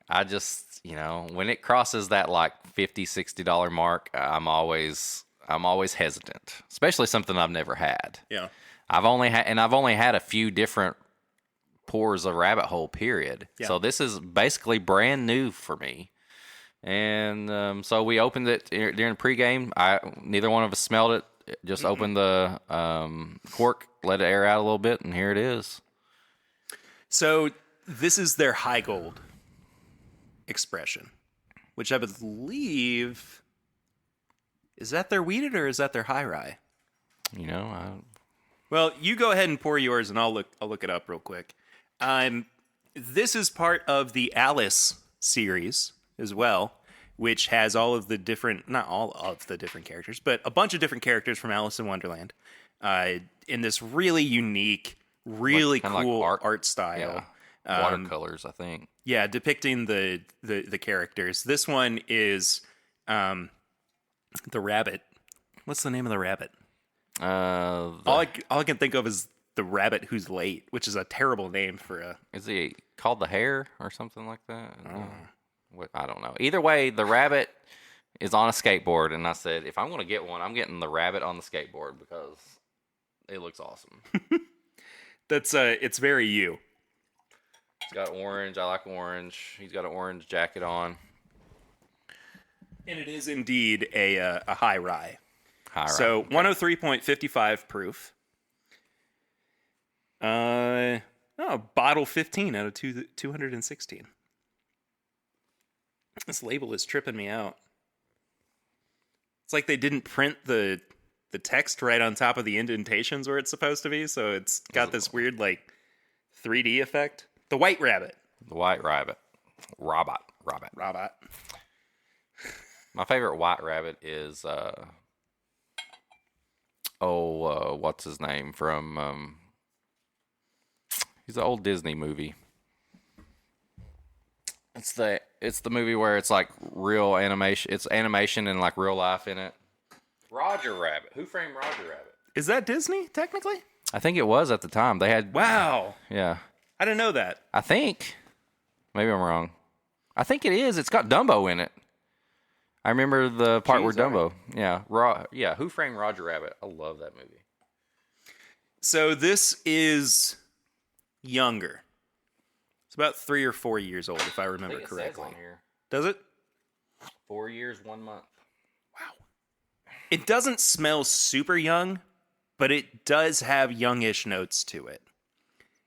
I just, you know, when it crosses that like $50, $60 mark, I'm always hesitant, especially something I've never had. Yeah. I've only had a few different pours of Rabbit Hole, period. Yeah. So this is basically brand new for me. And so we opened it during pregame. Neither one of us smelled it. Just opened the cork, let it air out a little bit, and here it is. So this is their high gold expression, which I believe, is that their wheated or is that their high rye? You know, well, you go ahead and pour yours, and I'll look it up real quick. This is part of the Alice series as well, which has all of the different, not all of the different characters, but a bunch of different characters from Alice in Wonderland in this really unique, really cool art style. Yeah. Watercolors, I think. Yeah, depicting the characters. This one is the rabbit. What's the name of the rabbit? All I can think of is the rabbit who's late, which is a terrible name for a... Is he called the hare or something like that? I don't know. Either way, the rabbit is on a skateboard, and I said, if I'm going to get one, I'm getting the rabbit on the skateboard because it looks awesome. It's very you. It's got orange. I like orange. He's got an orange jacket on. And it is indeed a high rye. So 103.55 proof. Bottle 15 out of 216. This label is tripping me out. It's like they didn't print the text right on top of the indentations where it's supposed to be, so it's got this weird like 3D effect. The White Rabbit. The White Rabbit. Robot. My favorite White Rabbit is what's his name from he's an old Disney movie. It's the movie where it's like real animation. It's animation and like real life in it. Roger Rabbit. Who Framed Roger Rabbit? Is that Disney technically? I think it was at the time. They had Wow. Yeah. I didn't know that. I think. Maybe I'm wrong. I think it is. It's got Dumbo in it. I remember the part where Dumbo. Right. Yeah. Who Framed Roger Rabbit? I love that movie. So this is younger. It's about 3 or 4 years old, if I remember correctly. Says on here. Does it? 4 years, 1 month. Wow. It doesn't smell super young, but it does have youngish notes to it.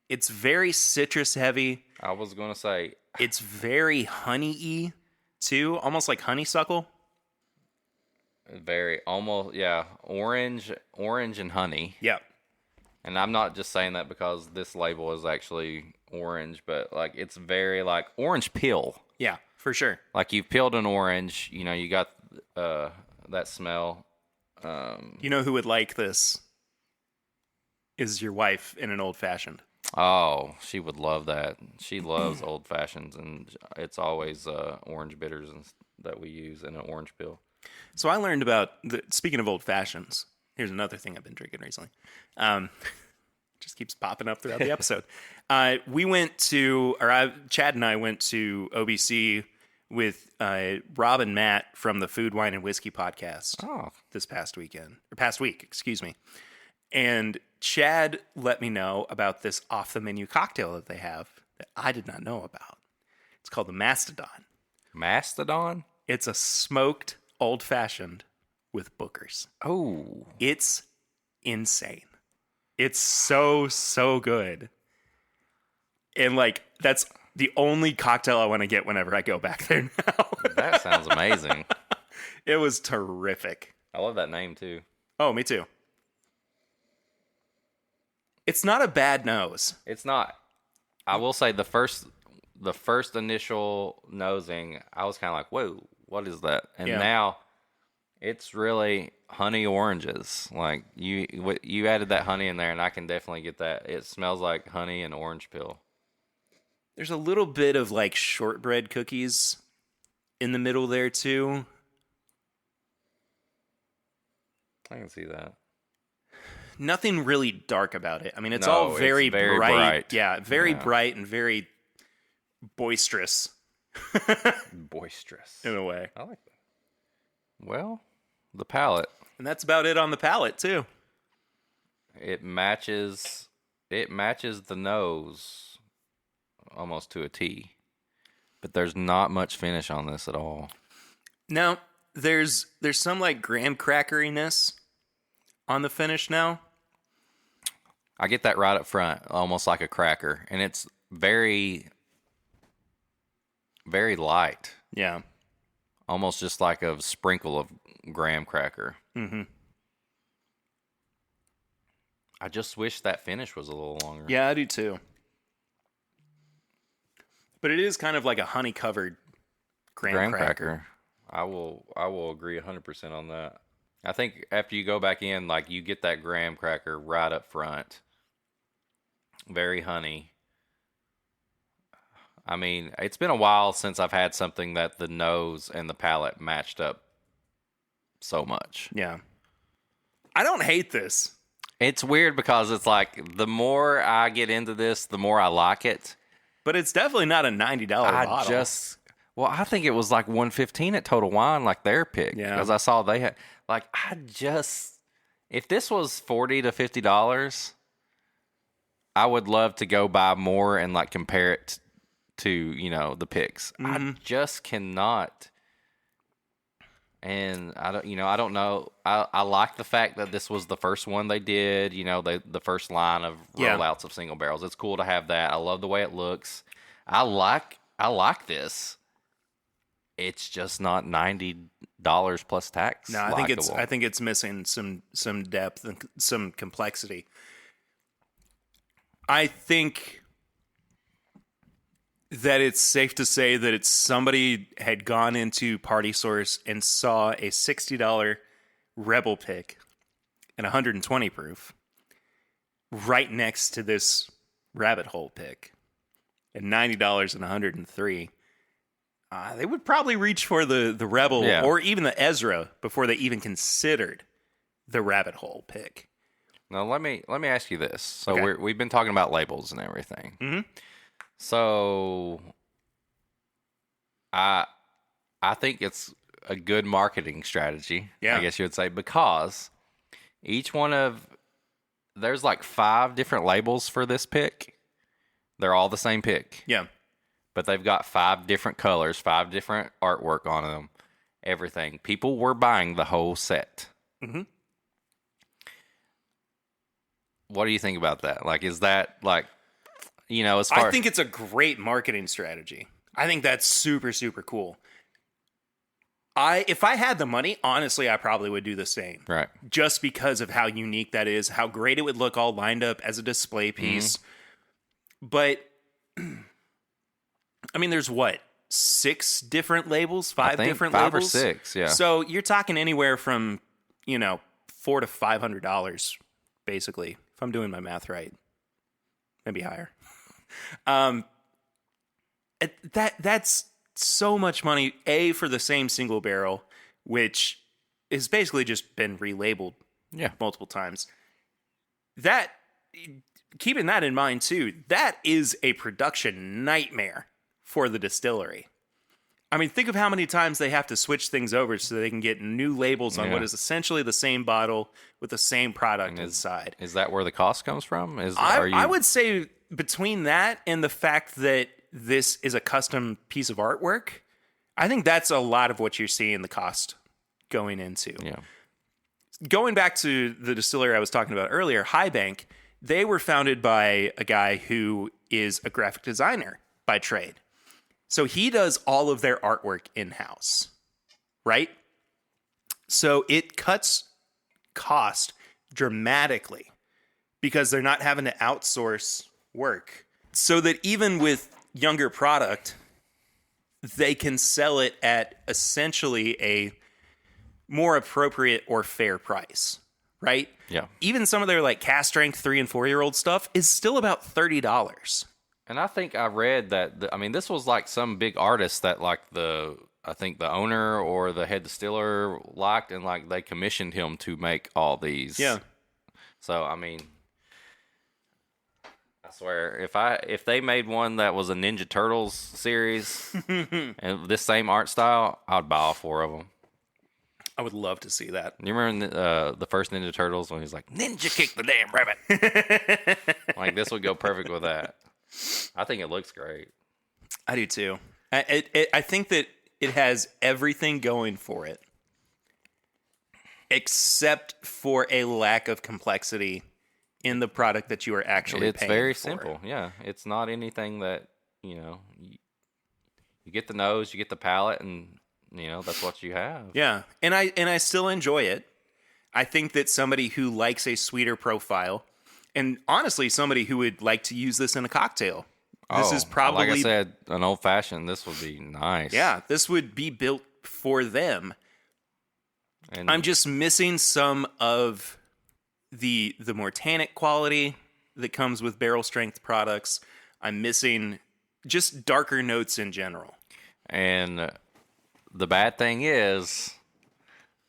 It's very citrus heavy. I was going to say. It's very honey-y, too. Almost like honeysuckle. Very, almost, yeah. Orange and honey. Yeah. And I'm not just saying that because this label is actually orange, but like it's very like orange peel. Yeah, for sure. Like you've peeled an orange, you got that smell. You know who would like this? Is your wife in an old fashioned. Oh, she would love that. She loves old fashions, and it's always orange bitters that we use in an orange peel. So I learned about speaking of old fashions. Here's another thing I've been drinking recently. Just keeps popping up throughout the episode. Chad and I went to OBC with Rob and Matt from the Food, Wine, and Whiskey podcast this past week, excuse me. And Chad let me know about this off-the-menu cocktail that they have that I did not know about. It's called the Mastodon. Mastodon? It's a smoked old-fashioned with Booker's. Oh. It's insane. It's so, so good. And, like, that's the only cocktail I want to get whenever I go back there now. That sounds amazing. It was terrific. I love that name, too. Oh, me too. It's not a bad nose. It's not. I will say the first initial nosing, I was kind of like, whoa, what is that? And now it's really honey oranges. Like you added that honey in there, and I can definitely get that. It smells like honey and orange peel. There's a little bit of like shortbread cookies in the middle there too. I can see that. Nothing really dark about it. I mean, it's all very bright. Yeah, very bright and very boisterous. Boisterous. In a way. I like that. Well, the palate. And that's about it on the palate, too. It matches the nose almost to a T. But there's not much finish on this at all. Now, there's some like graham crackeriness on the finish now. I get that right up front, almost like a cracker, and it's very, very light. Yeah. Almost just like a sprinkle of graham cracker. Mm-hmm. I just wish that finish was a little longer. Yeah, I do too. But it is kind of like a honey-covered graham cracker. I will agree 100% on that. I think after you go back in, like you get that graham cracker right up front. Very honey. I mean, it's been a while since I've had something that the nose and the palate matched up so much. Yeah. I don't hate this. It's weird because it's like the more I get into this, the more I like it. But it's definitely not a $90 bottle. I think it was like $115 at Total Wine, like their pick. Yeah. Because I saw they had, if this was $40 to $50, I would love to go buy more and like compare it to, the picks. I just cannot. And I don't know. I like the fact that this was the first one they did, the first line of rollouts of single barrels. It's cool to have that. I love the way it looks. I like this. It's just not $90 plus tax. No, I think it's missing some depth and some complexity. I think that it's safe to say that it's somebody had gone into Party Source and saw a $60 Rebel pick and 120 proof right next to this Rabbit Hole pick at $90 and 103. They would probably reach for the Rebel or even the Ezra before they even considered the Rabbit Hole pick. Now let me ask you this. So we've been talking about labels and everything. Mm-hmm. So I think it's a good marketing strategy. Yeah. I guess you would say, because there's like 5 different labels for this pick. They're all the same pick. Yeah. But they've got 5 different colors, 5 different artwork on them, everything. People were buying the whole set. Mm-hmm. What do you think about that? Like, is that like, I think it's a great marketing strategy. I think that's super, super cool. If I had the money, honestly, I probably would do the same. Right. Just because of how unique that is, how great it would look all lined up as a display piece. Mm-hmm. But I mean, there's 6 different labels, 5 different 5 labels, or 6, yeah. So you're talking anywhere from $400 to $500, basically, if I'm doing my math right, maybe higher. That's so much money. For the same single barrel, which has basically just been relabeled, multiple times. That, keeping that in mind too, that is a production nightmare for the distillery. I mean, think of how many times they have to switch things over so they can get new labels on what is essentially the same bottle with the same product inside. Is that where the cost comes from? I would say between that and the fact that this is a custom piece of artwork, I think that's a lot of what you're seeing the cost going into. Yeah. Going back to the distillery I was talking about earlier, High Bank, they were founded by a guy who is a graphic designer by trade. So he does all of their artwork in-house, right? So it cuts cost dramatically because they're not having to outsource work. So that even with younger product, they can sell it at essentially a more appropriate or fair price, right? Yeah. Even some of their like cast strength 3 and 4-year-old stuff is still about $30. And I think I read that, this was like some big artist that like I think the owner or the head distiller liked, and like they commissioned him to make all these. Yeah. So, I swear, if they made one that was a Ninja Turtles series and this same art style, I'd buy all 4 of them. I would love to see that. You remember the first Ninja Turtles when he was like, "Ninja kick the damn rabbit"? Like, this would go perfect with that. I think it looks great. I do too. I think that it has everything going for it, except for a lack of complexity in the product that you are actually paying for. It's very simple. Yeah, it's not anything that you get the nose, you get the palate, and that's what you have. Yeah, and I still enjoy it. I think that somebody who likes a sweeter profile, and honestly, somebody who would like to use this in a cocktail, This is probably, like I said, an old fashioned. This would be nice. yeah, this would be built for them. And I'm just missing some of the more tannic quality that comes with barrel strength products. I'm missing just darker notes in general. And the bad thing is,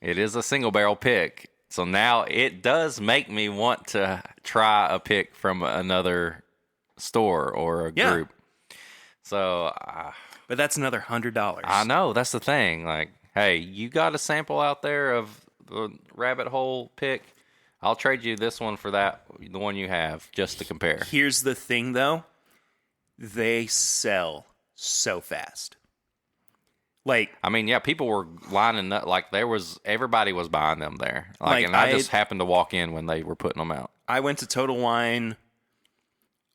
it is a single barrel pick. So now it does make me want to try a pick from another store or a group. So, but that's another $100. I know, that's the thing. Like, hey, you got a sample out there of the rabbit hole pick? I'll trade you this one for the one you have, just to compare. Here's the thing, though. They sell so fast. Like, I mean, yeah, people were lining up. Like, everybody was buying them there. Like, and I just happened to walk in when they were putting them out. I went to Total Wine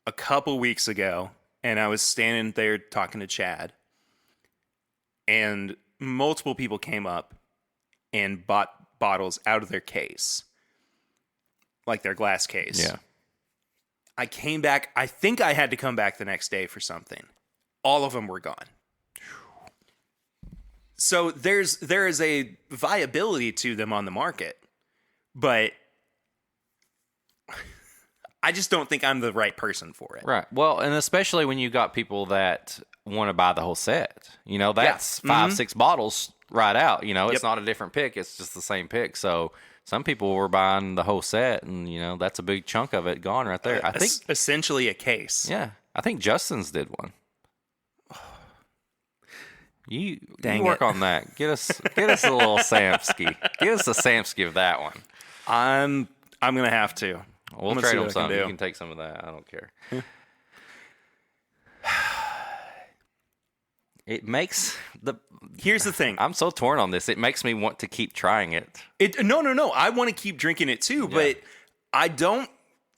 a couple weeks ago, and I was standing there talking to Chad, and multiple people came up and bought bottles out of their case, like their glass case. Yeah. I came back. I think I had to come back the next day for something. All of them were gone. So there is a viability to them on the market, but I just don't think I'm the right person for it. Right. Well, and especially when you got people that want to buy the whole set. You know, that's 5-6 bottles right out. You know, it's not a different pick. It's just the same pick. So some people were buying the whole set, and, you know, that's a big chunk of it gone right there. I think essentially a case. Yeah. I think Justin's did one. You Dang work it. on that. Get us a little Samsky. Get us a Samsky of that one. I'm gonna have to. We'll trade them some. You can take some of that. I don't care. It makes Here's the thing. I'm so torn on this. It makes me want to keep trying it. No. I want to keep drinking it too, but I don't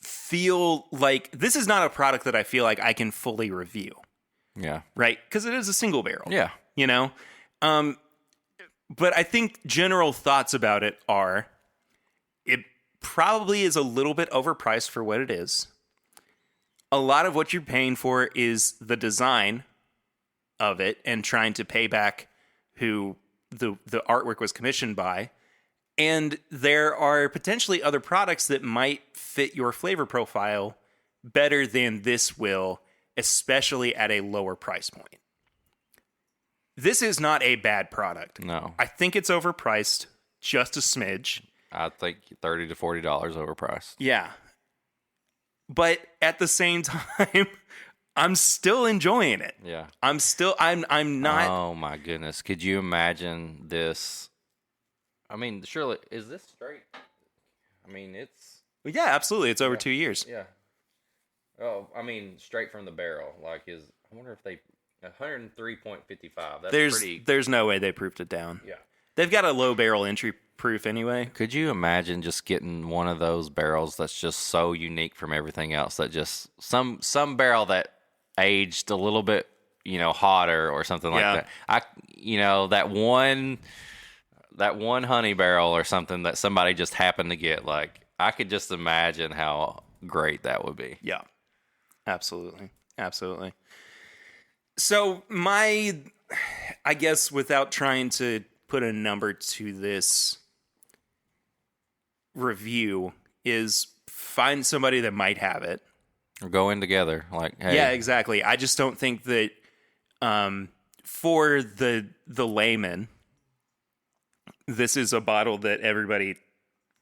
feel like this is not a product that I feel like I can fully review. Yeah. Right? Because it is a single barrel. Yeah. You know? But I think general thoughts about it are it probably is a little bit overpriced for what it is. A lot of what you're paying for is the design of it and trying to pay back who the artwork was commissioned by. And there are potentially other products that might fit your flavor profile better than this will, especially at a lower price point. This is not a bad product. No. I think it's overpriced just a smidge. I think $30 to $40 overpriced. Yeah. But at the same time, I'm still enjoying it. Yeah. I'm not. Oh my goodness. Could you imagine this? I mean, surely, is this straight? I mean, it's. Yeah, absolutely. It's over 2 years. Yeah. Oh, I mean, straight from the barrel. Like, I wonder if they. 103.55. That's pretty. There's no way they proofed it down. Yeah. They've got a low barrel entry proof anyway. Could you imagine just getting one of those barrels that's just so unique from everything else, that just some barrel that aged a little bit, you know, hotter or something like that. That one honey barrel or something that somebody just happened to get. Like, I could just imagine how great that would be. Yeah. Absolutely. Absolutely. So I guess without trying to put a number to this review, is find somebody that might have it. Or go in together. Like, hey. Yeah, exactly. I just don't think that for the layman, this is a bottle that everybody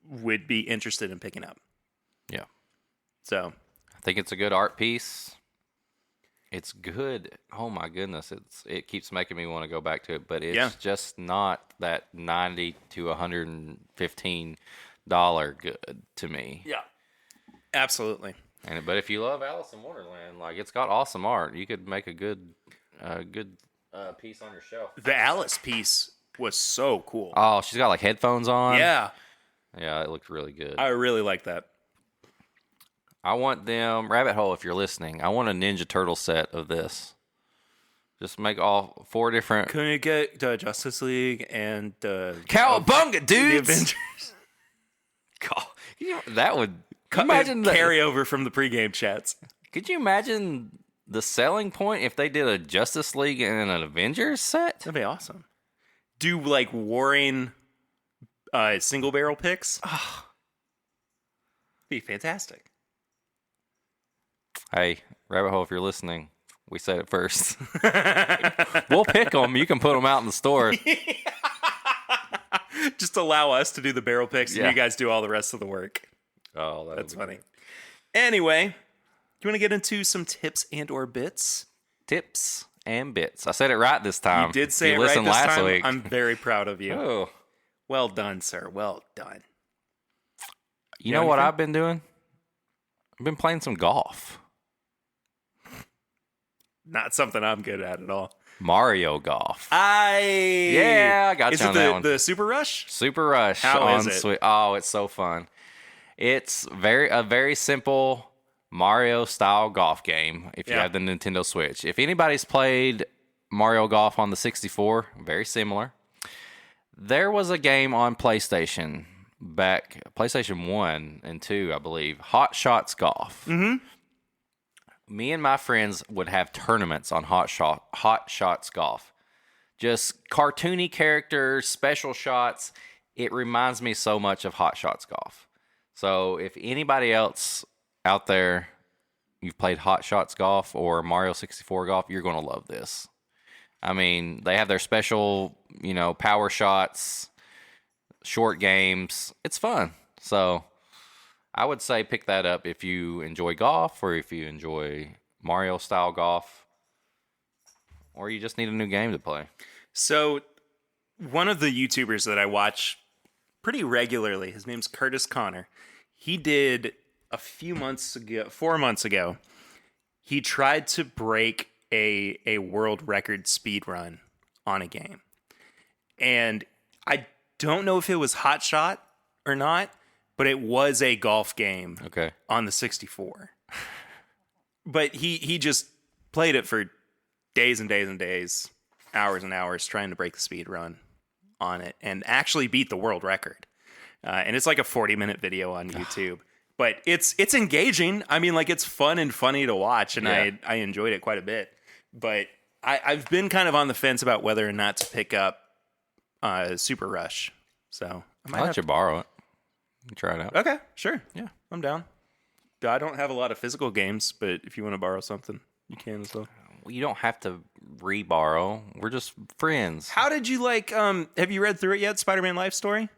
would be interested in picking up. Yeah. So I think it's a good art piece. It's good. Oh my goodness. It keeps making me want to go back to it, but it's just not that $90 to $115 good to me. yeah, absolutely. But if you love Alice in Wonderland, like, it's got awesome art. You could make a good piece on your shelf. The Alice piece was so cool. Oh, she's got like headphones on. Yeah, it looked really good. I really like that. I want them, Rabbit Hole, if you're listening, I want a Ninja Turtle set of this. Just make all 4 different. Can we get Justice League and Cowabunga, the dudes! Avengers? God, that would imagine carry over from the pregame chats. Could you imagine the selling point if they did a Justice League and an Avengers set. That'd be awesome. Do like warring single barrel picks. Be fantastic. Hey, Rabbit Hole, if you're listening, we said it first. We'll pick them. You can put them out in the store. Just allow us to do the barrel picks, and Yeah. you guys do all the rest of the work. Oh, That's funny. Anyway, do you want to get into some tips and or bits? Tips and bits. I said it right this time. You did say You it right listened this last time. week. I'm very proud of you. Oh. Well done, sir. Well done. You know what I've been doing? I've been playing some golf. Not something I'm good at all. Mario Golf. Yeah, I got is you it on that one. the Super Rush? Super Rush. How on is it? Switch. Oh, it's so fun. It's a very simple Mario style golf game if you Yeah. have the Nintendo Switch. If anybody's played Mario Golf on the 64, very similar. There was a game on PlayStation 1 and 2, I believe, Hot Shots Golf. Mm-hmm. Me and my friends would have tournaments on Hot Shots Golf. Just cartoony characters, special shots. It reminds me so much of Hot Shots Golf. So if anybody else out there, you've played Hot Shots Golf or Mario 64 Golf, you're going to love this. I mean, they have their special, power shots, short games. It's fun. So I would say pick that up if you enjoy golf or if you enjoy Mario-style golf or you just need a new game to play. So one of the YouTubers that I watch pretty regularly, his name's Curtis Connor. He did 4 months ago, he tried to break a world record speed run on a game. And I don't know if it was Hot Shot or not, but it was a golf game on the 64. But he just played it for days and days and days, hours and hours, trying to break the speed run on it and actually beat the world record. And it's like a 40-minute video on YouTube. But it's engaging. I mean, like, it's fun and funny to watch, and I enjoyed it quite a bit. But I've been kind of on the fence about whether or not to pick up Super Rush. So I'll let you borrow it. Try it out. Okay, sure. Yeah. I'm down. I don't have a lot of physical games, but if you want to borrow something, you can as well. You don't have to re-borrow. We're just friends. How did you like, have you read through it yet, Spider-Man Life Story?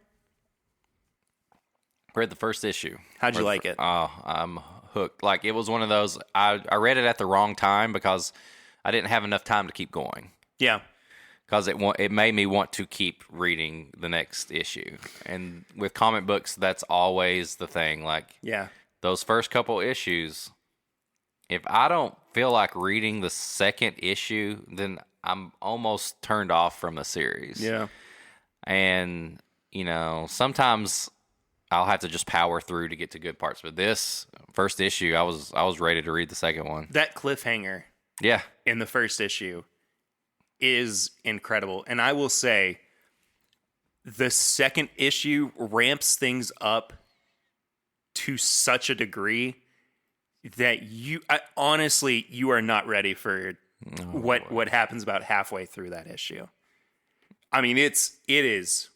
Read the first issue. How'd you like it? Oh, I'm hooked. Like, it was one of those, I read it at the wrong time because I didn't have enough time to keep going. Yeah. Because it made me want to keep reading the next issue. And with comic books, that's always the thing. Like, Yeah. those first couple issues, if I don't feel like reading the second issue, then I'm almost turned off from the series. Yeah. And, sometimes I'll have to just power through to get to good parts. But this first issue, I was ready to read the second one. That cliffhanger Yeah. in the first issue is incredible. And I will say, the second issue ramps things up to such a degree that honestly, you are not ready for what happens about halfway through that issue. I mean, it is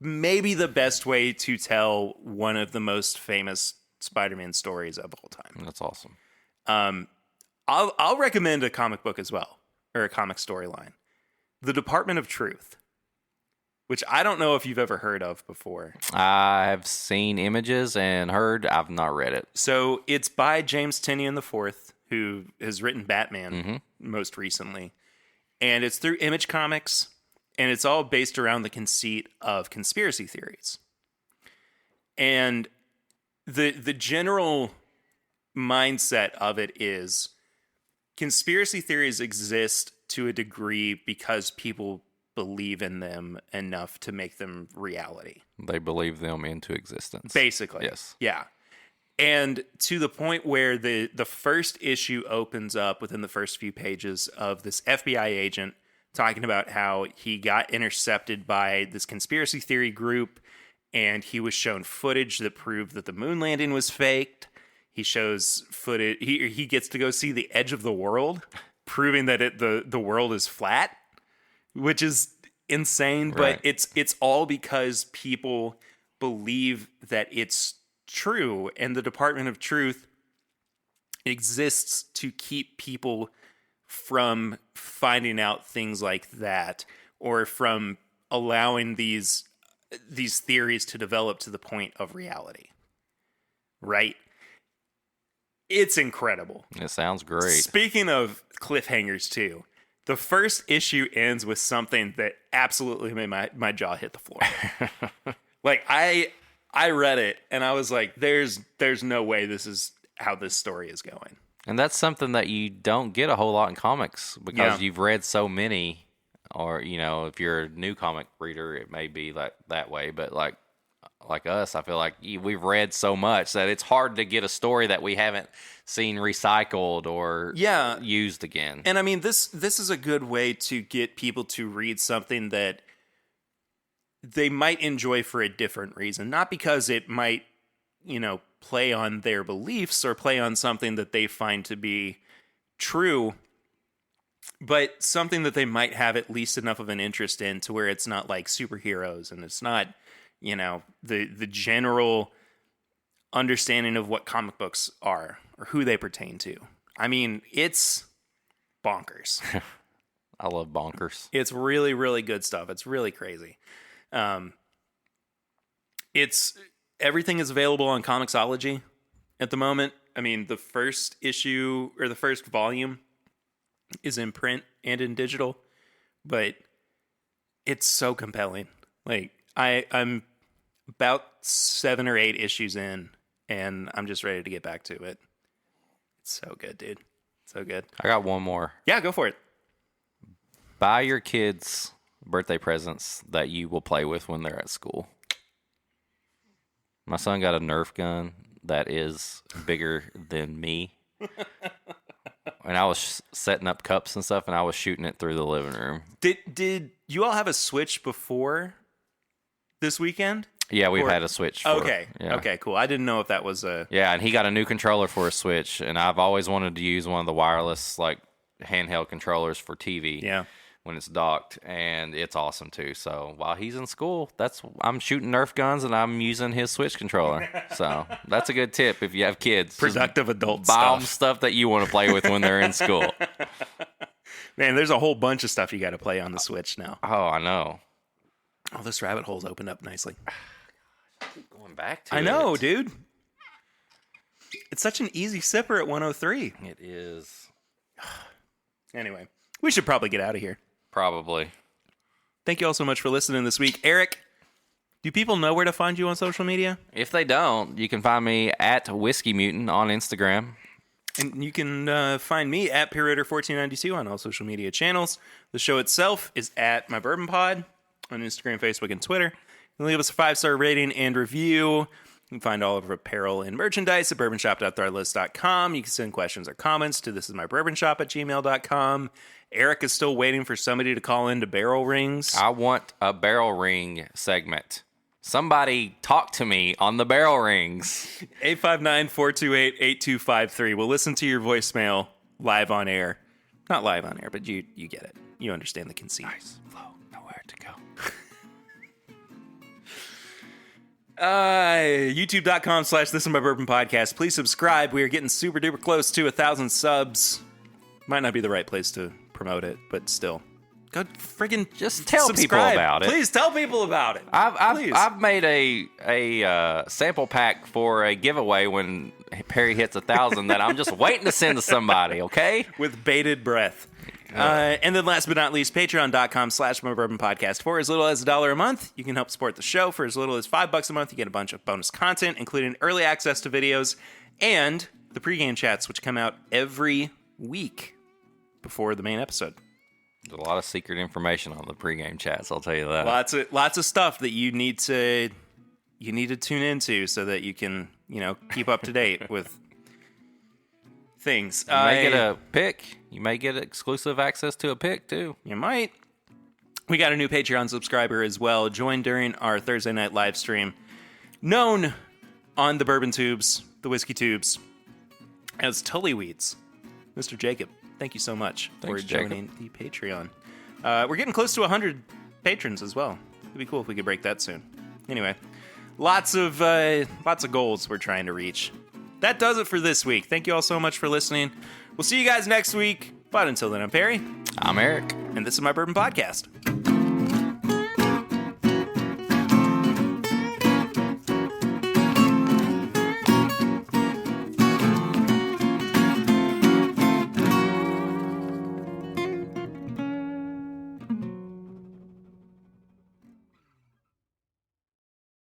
maybe the best way to tell one of the most famous Spider-Man stories of all time. That's awesome. I'll recommend a comic book as well, or a comic storyline. The Department of Truth, which I don't know if you've ever heard of before. I have seen images and heard. I've not read it. So it's by James Tynion IV, who has written Batman most recently. And it's through Image Comics, and it's all based around the conceit of conspiracy theories. And the general mindset of it is conspiracy theories exist to a degree because people believe in them enough to make them reality. They believe them into existence. Basically. Yes. Yeah. And to the point where the first issue opens up within the first few pages of this FBI agent talking about how he got intercepted by this conspiracy theory group, and he was shown footage that proved that the moon landing was faked. He shows footage. He gets to go see the edge of the world, proving that the world is flat, which is insane. Right. But it's all because people believe that it's true, and the Department of Truth exists to keep people from finding out things like that, or from allowing these theories to develop to the point of reality. Right? It's incredible. It sounds great. Speaking of cliffhangers too, the first issue ends with something that absolutely made my jaw hit the floor. Like I read it and I was like, there's no way this is how this story is going. And that's something that you don't get a whole lot in comics because you've read so many, or, you know, if you're a new comic reader, it may be like that way. But like us, I feel like we've read so much that it's hard to get a story that we haven't seen recycled or used again. And I mean, this is a good way to get people to read something that they might enjoy for a different reason. Not because it might, you know, play on their beliefs or play on something that they find to be true, but something that they might have at least enough of an interest in to where it's not like superheroes and it's not, you know, the general understanding of what comic books are or who they pertain to. I mean, it's bonkers. I love bonkers. It's really, really good stuff. It's really crazy. Everything is available on Comixology at the moment. I mean, the first issue or the first volume is in print and in digital, but it's so compelling. Like I'm about 7 or 8 issues in, and I'm just ready to get back to it. It's so good, dude. So good. I got one more. Yeah, go for it. Buy your kids birthday presents that you will play with when they're at school. My son got a Nerf gun that is bigger than me. And I was setting up cups and stuff, and I was shooting it through the living room. Did you all have a Switch before this weekend? Yeah, we've had a Switch. Okay, cool. I didn't know if that was a... Yeah, and he got a new controller for a Switch, and I've always wanted to use one of the wireless, like, handheld controllers for TV. Yeah. When it's docked, and it's awesome too. So while he's in school, I'm shooting Nerf guns and I'm using his Switch controller. So that's a good tip if you have kids. Productive adult buy stuff. them stuff that you want to play with when they're in school. Man, there's a whole bunch of stuff you got to play on the Switch now. Oh, I know. Oh, this rabbit hole's opened up nicely. Keep going back to it. I know, dude. It's such an easy sipper at 103. It is. Anyway, we should probably get out of here. Probably. Thank you all so much for listening this week. Eric, do people know where to find you on social media? If they don't, you can find me at Whiskey Mutant on Instagram. And you can find me at PureRitter1492 on all social media channels. The show itself is at My Bourbon Pod on Instagram, Facebook, and Twitter. You can leave us a 5-star rating and review. You can find all of our apparel and merchandise at bourbonshop.threadless.com. You can send questions or comments to thisismybourbonshop@gmail.com. Eric is still waiting for somebody to call into Barrel Rings. I want a barrel ring segment. Somebody talk to me on the barrel rings. 859-428-8253. We'll listen to your voicemail live on air. Not live on air, but you get it. You understand the conceit. Nice flow. Nowhere to go. YouTube.com/thisismybourbonpodcast. Please subscribe. We are getting super duper close to 1,000 subs. Might not be the right place to promote it, but still. Go friggin' just tell subscribe. people about it. Please tell people about it. I've made a sample pack for a giveaway when Perry hits 1,000 that I'm just waiting to send to somebody, okay? With bated breath. And then last but not least, patreon.com/mybourbonpodcast. For as little as $1 a month, you can help support the show. For as little as $5 a month, you get a bunch of bonus content, including early access to videos and the pregame chats, which come out every week before the main episode. There's a lot of secret information on the pregame chats, I'll tell you that. Lots of stuff that you need to tune into so that you can, keep up to date with things. You may get a pick. You may get exclusive access to a pick, too. You might. We got a new Patreon subscriber as well. Joined during our Thursday night live stream. Known on the Bourbon Tubes, the Whiskey Tubes, as Tullyweeds. Mr. Jacob, thank you so much Thanks, for Jacob. joining the Patreon. We're getting close to 100 patrons as well. It'd be cool if we could break that soon. Anyway, lots of goals we're trying to reach. That does it for this week. Thank you all so much for listening. We'll see you guys next week. But until then, I'm Perry. I'm Eric. And this is my Bourbon Podcast.